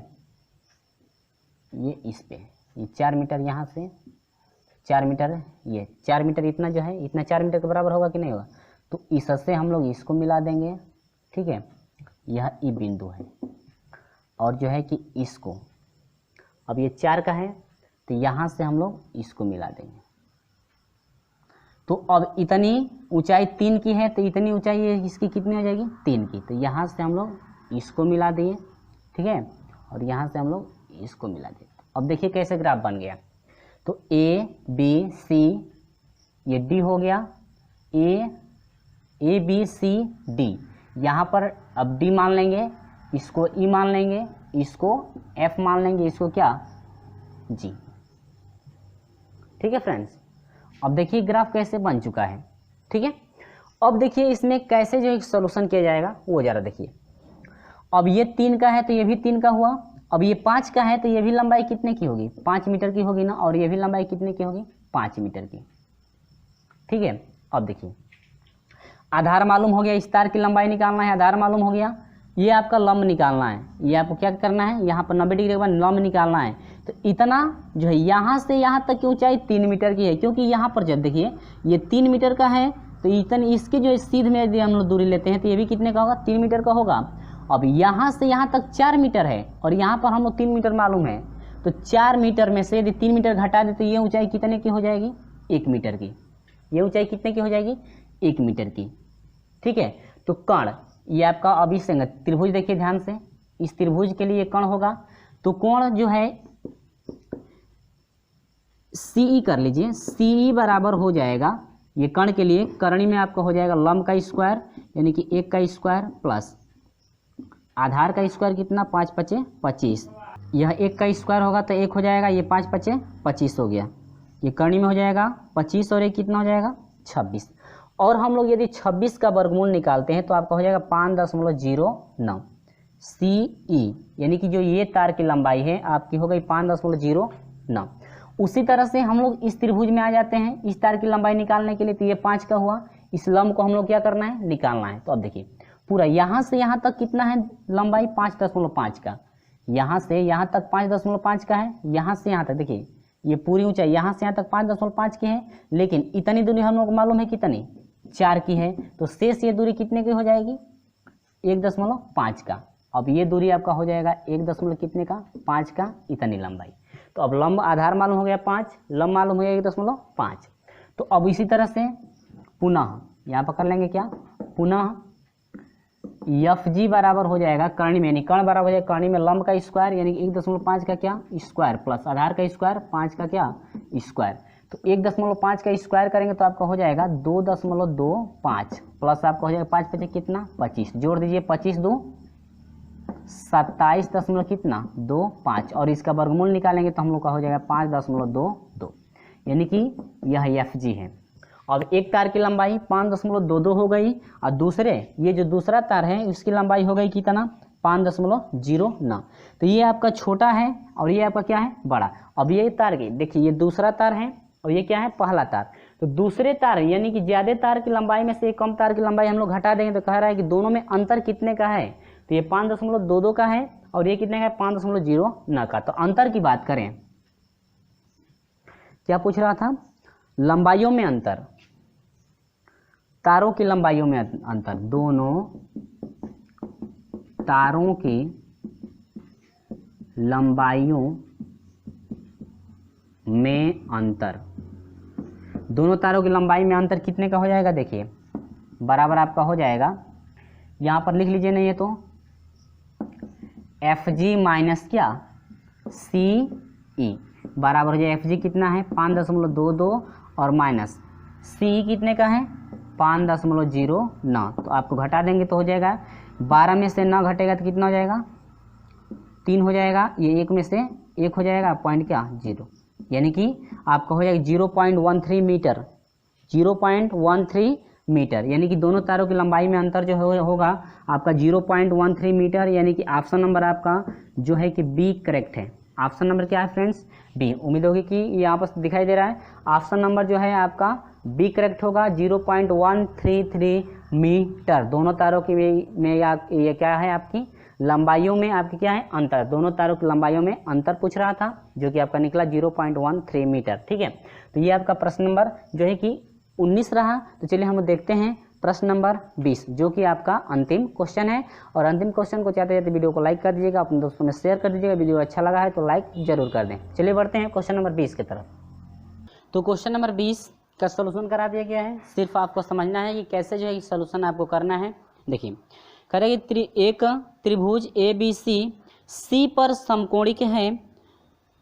S1: ये इस पे, ये 4 मीटर, यहाँ से 4 मीटर, ये 4 मीटर इतना जो है, इतना 4 मीटर के बराबर होगा कि नहीं होगा, तो इससे हम लोग इसको मिला देंगे। ठीक है, यह ई बिंदु है, और जो है कि इसको, अब ये 4 का है तो यहाँ से हम लोग इसको मिला देंगे। तो अब इतनी ऊंचाई 3 की है, तो इतनी ऊंचाई इसकी कितनी हो जाएगी, 3 की, तो यहाँ से हम लोग इसको मिला दिए। ठीक है, और यहाँ से हम लोग इसको मिला दिए। अब देखिए कैसे ग्राफ बन गया, तो ए बी सी, ये डी हो गया, ए बी सी डी, यहाँ पर अब डी मान लेंगे, इसको ई मान लेंगे, इसको एफ मान लेंगे, इसको क्या जी। ठीक है फ्रेंड्स, अब देखिए ग्राफ कैसे बन चुका है। ठीक है, अब देखिए इसमें कैसे जो सॉल्यूशन किया जाएगा वो जरा देखिए। अब ये 3 का है तो ये भी 3 का हुआ, अब ये 5 का है तो ये भी लंबाई कितने की होगी, 5 मीटर की होगी ना, और ये भी लंबाई कितने की होगी, 5 मीटर की। ठीक है, अब देखिए आधार मालूम हो गया, इस तार की लंबाई निकालना है, आधार मालूम हो गया, ये आपका लंब निकालना है, ये आपको क्या करना है, यहाँ पर 90 डिग्री के बाद लंब निकालना है। तो इतना जो है यहाँ से यहाँ तक की ऊंचाई 3 मीटर की है, क्योंकि यहाँ पर जब देखिए ये 3 मीटर का है, तो इतनी इसके जो सीध में यदि हम लोग दूरी लेते हैं तो ये भी कितने का होगा, 3 मीटर का होगा। अब यहाँ से यहाँ तक 4 मीटर है, और यहाँ पर हम लोग 3 मीटर मालूम है, तो 4 मीटर में से यदि 3 मीटर घटा दे तो ये ऊंचाई कितने की हो जाएगी, 1 मीटर की। ये ऊंचाई कितने की हो जाएगी, 1 मीटर की। ठीक है, तो कण ये आपका अभिसंगत त्रिभुज, देखिए ध्यान से, इस त्रिभुज के लिए कण होगा, तो कोण जो है CE कर लीजिए, CE बराबर हो जाएगा, ये कर्ण के लिए करणी में आपका हो जाएगा लंब का स्क्वायर यानी कि 1 का स्क्वायर प्लस आधार का स्क्वायर कितना 5 पचे 25, यह 1 का स्क्वायर होगा तो 1 हो जाएगा, ये 5 पचे 25 हो गया, ये करणी में हो जाएगा 25 और 1 कितना हो जाएगा 26। और हम लोग यदि 26 का वर्गमूल निकालते हैं तो आपका हो जाएगा 5.09 CE, यानी कि जो ये तार की लंबाई है आपकी हो गई 5.09। उसी तरह से हम लोग इस त्रिभुज में आ जाते हैं इस तार की लंबाई निकालने के लिए, तो ये 5 का हुआ, इस लंब को हम लोग क्या करना है निकालना है। तो अब देखिए पूरा यहाँ से यहाँ तक कितना है लंबाई 5.5 का, यहाँ से यहाँ तक 5.5 का है, यहाँ से यहाँ तक देखिए ये पूरी ऊंचाई यहाँ से यहाँ तक 5.5 की है, लेकिन इतनी दूरी हम लोग को मालूम है कितनी 4 की है, तो शेष ये दूरी कितने की हो जाएगी 1.5 का। अब ये दूरी आपका हो जाएगा 1 कितने का 5 का, इतनी लंबाई। तो अब लंब आधार मालूम हो गया 5, लंब मालूम हो गया 1.5। तो अब इसी तरह से पुनः यहाँ पर कर लेंगे क्या, पुनः FG बराबर हो जाएगा करणी में, यानी कर्ण बराबर हो जाएगा करणी में लंब का स्क्वायर यानी कि 1.5 का क्या स्क्वायर प्लस आधार का स्क्वायर 5 का क्या स्क्वायर। तो 1.5 का स्क्वायर करेंगे तो आपका हो जाएगा 2.25 प्लस आपका हो जाएगा 5 पचे कितना 25, जोड़ दीजिए 25 2 27 कितना 25 और इसका वर्गमूल निकालेंगे तो हम लोग का हो जाएगा 5.22, यानी कि यह FG है। अब एक तार की लंबाई 5.22 हो गई और दूसरे ये जो दूसरा तार है उसकी लंबाई हो गई कितना 5.09। तो ये आपका छोटा है और ये आपका क्या है बड़ा। अब ये तार की देखिए ये दूसरा तार है और ये क्या है पहला तार, तो दूसरे तार यानी कि ज्यादा तार की लंबाई में से कम तार की लंबाई हम लोग घटा देंगे तो कह रहा है कि दोनों में अंतर कितने का है, तो ये 5.22 का है और ये कितने का है 5.09 का। तो अंतर की बात करें, क्या पूछ रहा था, लंबाइयों में अंतर, तारों की लंबाइयों में अंतर, दोनों तारों की लंबाइयों में अंतर, दोनों तारों की लंबाई में अंतर कितने का हो जाएगा, देखिए बराबर आपका हो जाएगा, यहां पर लिख लीजिए, नहीं है तो FG माइनस क्या CE बराबर हो जाए, FG कितना है 5.22 और माइनस CE कितने का है 5.09। तो आपको घटा देंगे तो हो जाएगा 12 में से 9 घटेगा तो कितना हो जाएगा 3 हो जाएगा, ये 1 में से 1 हो जाएगा पॉइंट क्या 0, यानी कि आपका हो जाएगा 0.13 मीटर, 0.13 मीटर, यानी कि दोनों तारों की लंबाई में अंतर जो होगा आपका 0.13 मीटर, यानी कि ऑप्शन नंबर आपका जो है कि बी करेक्ट है। ऑप्शन नंबर क्या है फ्रेंड्स बी। उम्मीद होगी कि यहाँ पर दिखाई दे रहा है, ऑप्शन नंबर जो है आपका बी करेक्ट होगा, 0.133 मीटर। दोनों तारों की में ये क्या है आपकी लंबाइयों में आपकी क्या है अंतर, दोनों तारों की लंबाइयों में अंतर पूछ रहा था जो कि आपका निकला 0.13 मीटर। ठीक है, तो ये आपका प्रश्न नंबर जो है कि 19 रहा। तो चलिए हम देखते हैं प्रश्न नंबर 20 जो कि आपका अंतिम क्वेश्चन है। और अंतिम क्वेश्चन को चाहते हैं तो वीडियो को लाइक कर दीजिएगा, अपने दोस्तों में शेयर कर दीजिएगा, वीडियो अच्छा लगा है तो लाइक जरूर कर दें। चलिए बढ़ते हैं क्वेश्चन नंबर 20 की तरफ। तो क्वेश्चन नंबर 20 का सोल्यूशन करा दिया गया है, सिर्फ आपको समझना है कि कैसे जो है सोल्यूशन आपको करना है। देखिए करेंगे, एक त्रिभुज ABC C पर समकोणिक है,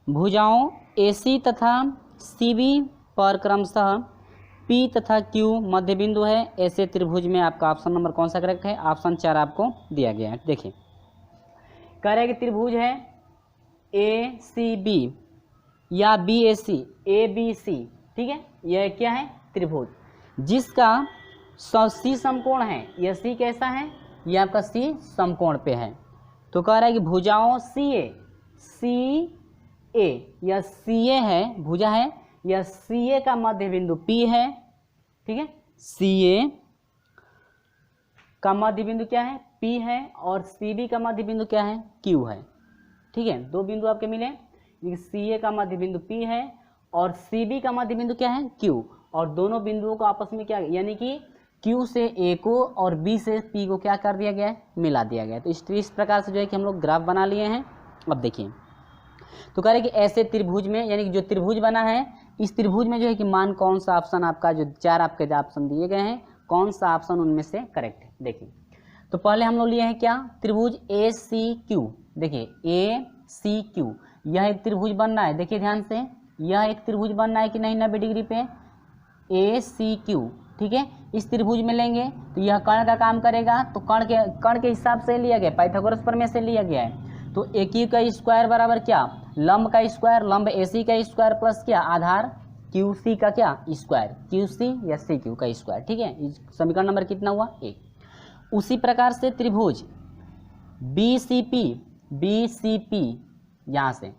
S1: भुजाओं AC तथा CB पर क्रमशः P तथा Q मध्य बिंदु है। ऐसे त्रिभुज में आपका ऑप्शन नंबर कौन सा करेक्ट है, ऑप्शन 4 आपको दिया गया है। देखिए कह रहे हैं कि त्रिभुज है ACB या BAC ABC, ठीक है, यह क्या है त्रिभुज जिसका C समकोण है। यह C कैसा है, यह आपका C समकोण पे है। तो कह रहा है कि भुजाओं CA यह CA है, भुजा है, यह CA का मध्य बिंदु P है, ठीक है, CA का मध्य बिंदु क्या है P है और CB का मध्य बिंदु क्या है Q है। ठीक है, दो बिंदु आपके मिले, CA का मध्य बिंदु P है और CB का मध्य बिंदु क्या है Q, और दोनों बिंदुओं को आपस में क्या यानी कि Q से A को और B से P को क्या कर दिया गया है, मिला दिया गया है। तो इस प्रकार से जो है कि हम लोग ग्राफ बना लिए हैं। अब देखिए तो कह रहे कि ऐसे त्रिभुज में यानी कि जो त्रिभुज बना है इस त्रिभुज में जो है कि मान कौन सा ऑप्शन आपका, जो 4 आपके ऑप्शन दिए गए हैं, कौन सा ऑप्शन उनमें से करेक्ट है। देखिए तो पहले हम लोग लिए हैं क्या त्रिभुज ACQ। देखिए ACQ यह एक त्रिभुज बन रहा है, देखिए ध्यान से यह एक त्रिभुज बनना है कि नहीं 90 डिग्री पे, ACQ, ठीक है। इस त्रिभुज में लेंगे तो यह कर्ण का काम करेगा, तो कर्ण के हिसाब से लिया गया, पाइथागोरस प्रमेय से लिया गया है। तो AQ का स्क्वायर बराबर क्या, लंब का स्क्वायर, लंब AC का स्क्वायर प्लस क्या, आधार QC का क्या स्क्वायर, QC या CQ का स्क्वायर, ठीक है। समीकरण नंबर कितना हुआ 1। उसी प्रकार से त्रिभुज BCP यहाँ से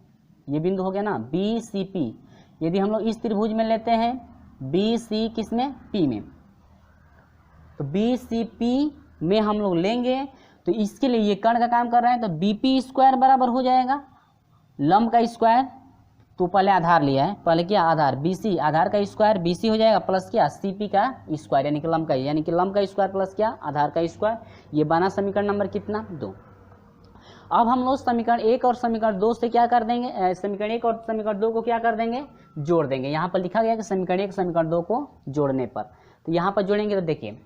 S1: ये बिंदु हो गया ना BCP, यदि हम लोग इस त्रिभुज में लेते हैं BC किसमें, P में, तो BCP में हम लोग लेंगे तो इसके लिए ये कर्ण का काम कर रहे हैं, तो BP स्क्वायर बराबर हो जाएगा लंब का स्क्वायर, तो पहले आधार लिया है, पहले क्या आधार BC, आधार का स्क्वायर BC हो जाएगा प्लस क्या CP का स्क्वायर, यानी कि लंब का स्क्वायर प्लस क्या आधार का स्क्वायर। ये बना समीकरण नंबर कितना 2। अब हम लोग समीकरण 1 और समीकरण 2 से क्या कर देंगे, समीकरण 1 और समीकरण 2 को क्या कर देंगे, जोड़ देंगे। यहाँ पर लिखा गया कि समीकरण 1 समीकरण 2 को जोड़ने पर, तो यहाँ पर जोड़ेंगे तो देखिए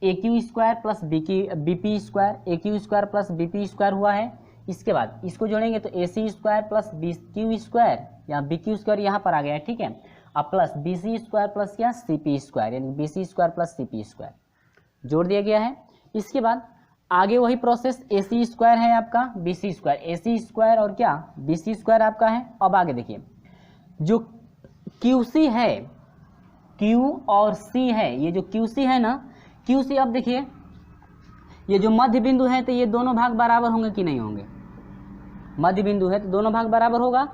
S1: AQ square plus BP square, AQ square plus BP square हुआ है। इसके बाद इसको जोड़ेंगे तो AC square plus BQ square या BQ स्क्वायर यहाँ पर आ गया है, ठीक है। अब प्लस BC स्क्वायर प्लस क्या CP स्क्वायर, यानी BC square plus CP square जोड़ दिया गया है। इसके बाद आगे वही प्रोसेस, AC स्क्वायर है आपका BC स्क्वायर, AC स्क्वायर और क्या BC स्क्वायर आपका है। अब आगे देखिए जो QC है, Q और C है, ये जो QC है ना QC, अब देखिए ये जो मध्य बिंदु है तो ये दोनों भाग बराबर होंगे कि नहीं होंगे, मध्य बिंदु है तो दोनों भाग बराबर होगा।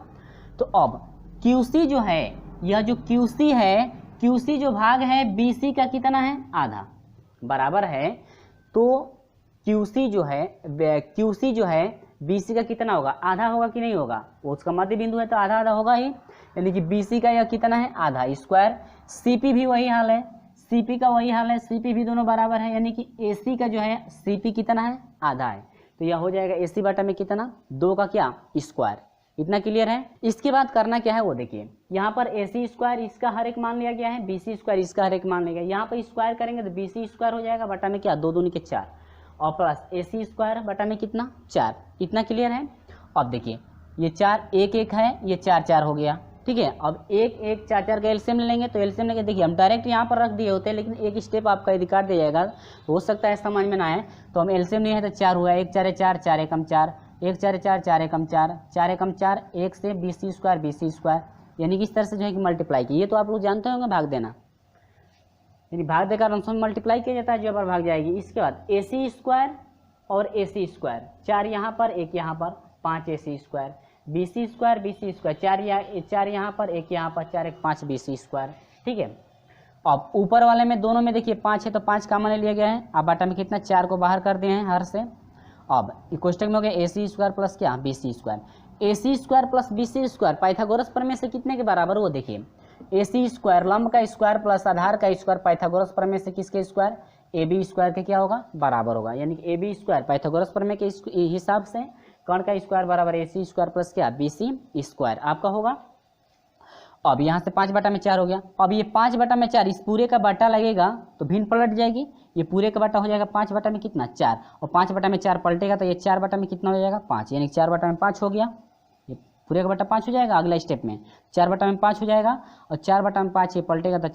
S1: तो अब QC जो है, यह जो QC है, QC जो भाग है BC का कितना है आधा, बराबर है। तो QC जो है BC का कितना होगा, आधा होगा कि नहीं होगा, वो उसका मध्य बिंदु है तो आधा आधा होगा ही, यानी कि BC का यह कितना है आधा स्क्वायर। CP भी वही हाल है, CP का वही हाल है, CP भी दोनों बराबर है, यानी कि AC का जो है CP कितना है आधा है, तो यह हो जाएगा AC बटा में कितना 2 का क्या स्क्वायर। इतना क्लियर है। इसके बाद करना क्या है वो देखिए, यहाँ पर AC स्क्वायर इसका हर एक मान लिया गया है, BC स्क्वायर इसका हर एक मान लिया गया, यहाँ पर स्क्वायर करेंगे तो BC स्क्वायर हो जाएगा बटा में क्या 2 दूनी के 4 और प्लस AC स्क्वायर बटा में कितना 4। इतना क्लियर है। अब देखिए ये 4 1 1 है, ये 4 4 हो गया, ठीक है। अब 1 1 4 4 का एलसीएम लेंगे, तो एलसीएम लेके देखिए हम डायरेक्ट यहाँ पर रख दिए होते हैं, लेकिन एक स्टेप आपका यदि काट दिया जाएगा हो सकता है समझ में ना आए, तो हम एलसीएम नहीं है तो 4 हुआ, 1 4 4 4 एकम 4, 1 4 4 4 एकम 4, 4 एकम 4, 1 से BC स्क्वायर, यानी कि इस तरह से जो है कि मल्टीप्लाई की, ये तो आप लोग जानते होंगे भाग देना, यानी भाग देकर आंसर में मल्टीप्लाई किया जाता है, जो पर भाग जाएगी। इसके बाद AC स्क्वायर और AC स्क्वायर, 4 यहाँ पर 1 यहाँ पर 5 AC स्क्वायर, BC स्क्वायर 4 यहाँ पर 1 यहाँ पर 4 1 5 BC स्क्वायर, ठीक है। अब ऊपर वाले में दोनों में देखिए 5 है तो 5 कॉमन लिया गया है, अब बटा में कितना 4 को बाहर कर दिए हैं हर से। अब कोष्टक में हो गया AC स्क्वायर प्लस क्या BC square, AC square plus BC square Pythagoras प्रमेय से कितने के बराबर वो देखिए, AC स्क्वायर लंब का स्क्वायर प्लस आधार का स्क्वायर पाइथागोरस प्रमेय से किसके स्क्वायर AB स्क्वायर के क्या होगा बराबर होगा, यानी कि AB स्क्वायर पाइथागोरस प्रमेय के हिसाब से कर्ण का स्क्वायर बराबर AC स्क्वायर प्लस क्या BC स्क्वायर आपका होगा। अब यहाँ से 5 बटा में 4 हो गया। अब ये 5 बटा में 4 इस पूरे का बटा लगेगा तो भिन्न पलट जाएगी, ये पूरे का बटा हो जाएगा 5 बटा में कितना 4, और 5 बटा में 4 पलटेगा तो ये 4 बटा में कितना हो जाएगा 5, यानी 4 बटा में 5 हो गया, ये पूरे का बटा 5 हो जाएगा। अगला स्टेप में 4 बटा में 5 हो जाएगा और 4 बटा में 5 ये पलटेगा तो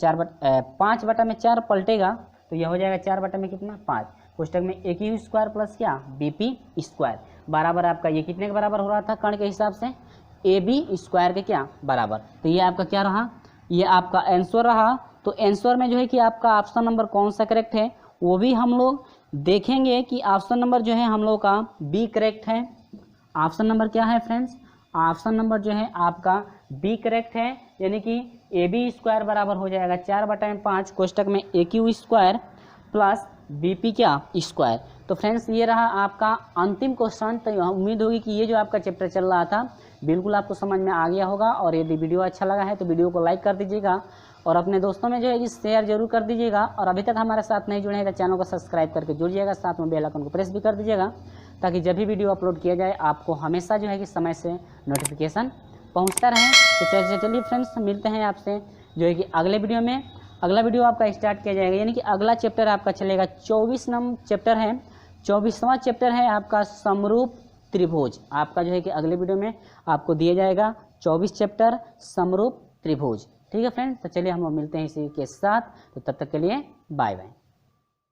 S1: 5 बटा में 4 पलटेगा तो यह हो जाएगा 4 बटा में कितना 5, पुस्तक में AQ स्क्वायर प्लस क्या BP स्क्वायर बराबर आपका ये कितने के बराबर हो रहा था कर्ण के हिसाब से AB स्क्वायर के क्या बराबर। तो ये आपका क्या रहा, ये आपका आंसर रहा। तो आंसर में जो है कि आपका ऑप्शन नंबर कौन सा करेक्ट है वो भी हम लोग देखेंगे कि ऑप्शन नंबर जो है हम लोग का B करेक्ट है। ऑप्शन नंबर क्या है फ्रेंड्स, ऑप्शन नंबर जो है आपका B करेक्ट है, यानी कि AB स्क्वायर बराबर हो जाएगा 4 बटा में 5 कोष्टक में AQ स्क्वायर प्लस BP क्या स्क्वायर। तो फ्रेंड्स ये रहा आपका अंतिम क्वेश्चन। तो उम्मीद होगी कि ये जो आपका चैप्टर चल रहा था बिल्कुल आपको समझ में आ गया होगा, और यदि वीडियो अच्छा लगा है तो वीडियो को लाइक कर दीजिएगा और अपने दोस्तों में जो है शेयर जरूर कर दीजिएगा, और अभी तक हमारे साथ नहीं जुड़े हैं तो चैनल को सब्सक्राइब करके जुड़िएगा, साथ में बेल आइकन को प्रेस भी कर दीजिएगा ताकि जब भी वीडियो अपलोड किया जाए आपको हमेशा जो है कि समय से नोटिफिकेशन पहुँचता रहे। तो चलिए फ्रेंड्स मिलते हैं आपसे जो है कि अगले वीडियो में। अगला वीडियो आपका स्टार्ट किया जाएगा, यानी कि अगला चैप्टर आपका चलेगा 24 नंबर चैप्टर है, 24वां चैप्टर है आपका समरूप त्रिभुज। आपका जो है कि अगले वीडियो में आपको दिया जाएगा 24 चैप्टर समरूप त्रिभुज। ठीक है फ्रेंड्स, तो चलिए हम मिलते हैं इसी के साथ, तो तब तक के लिए बाय बाय।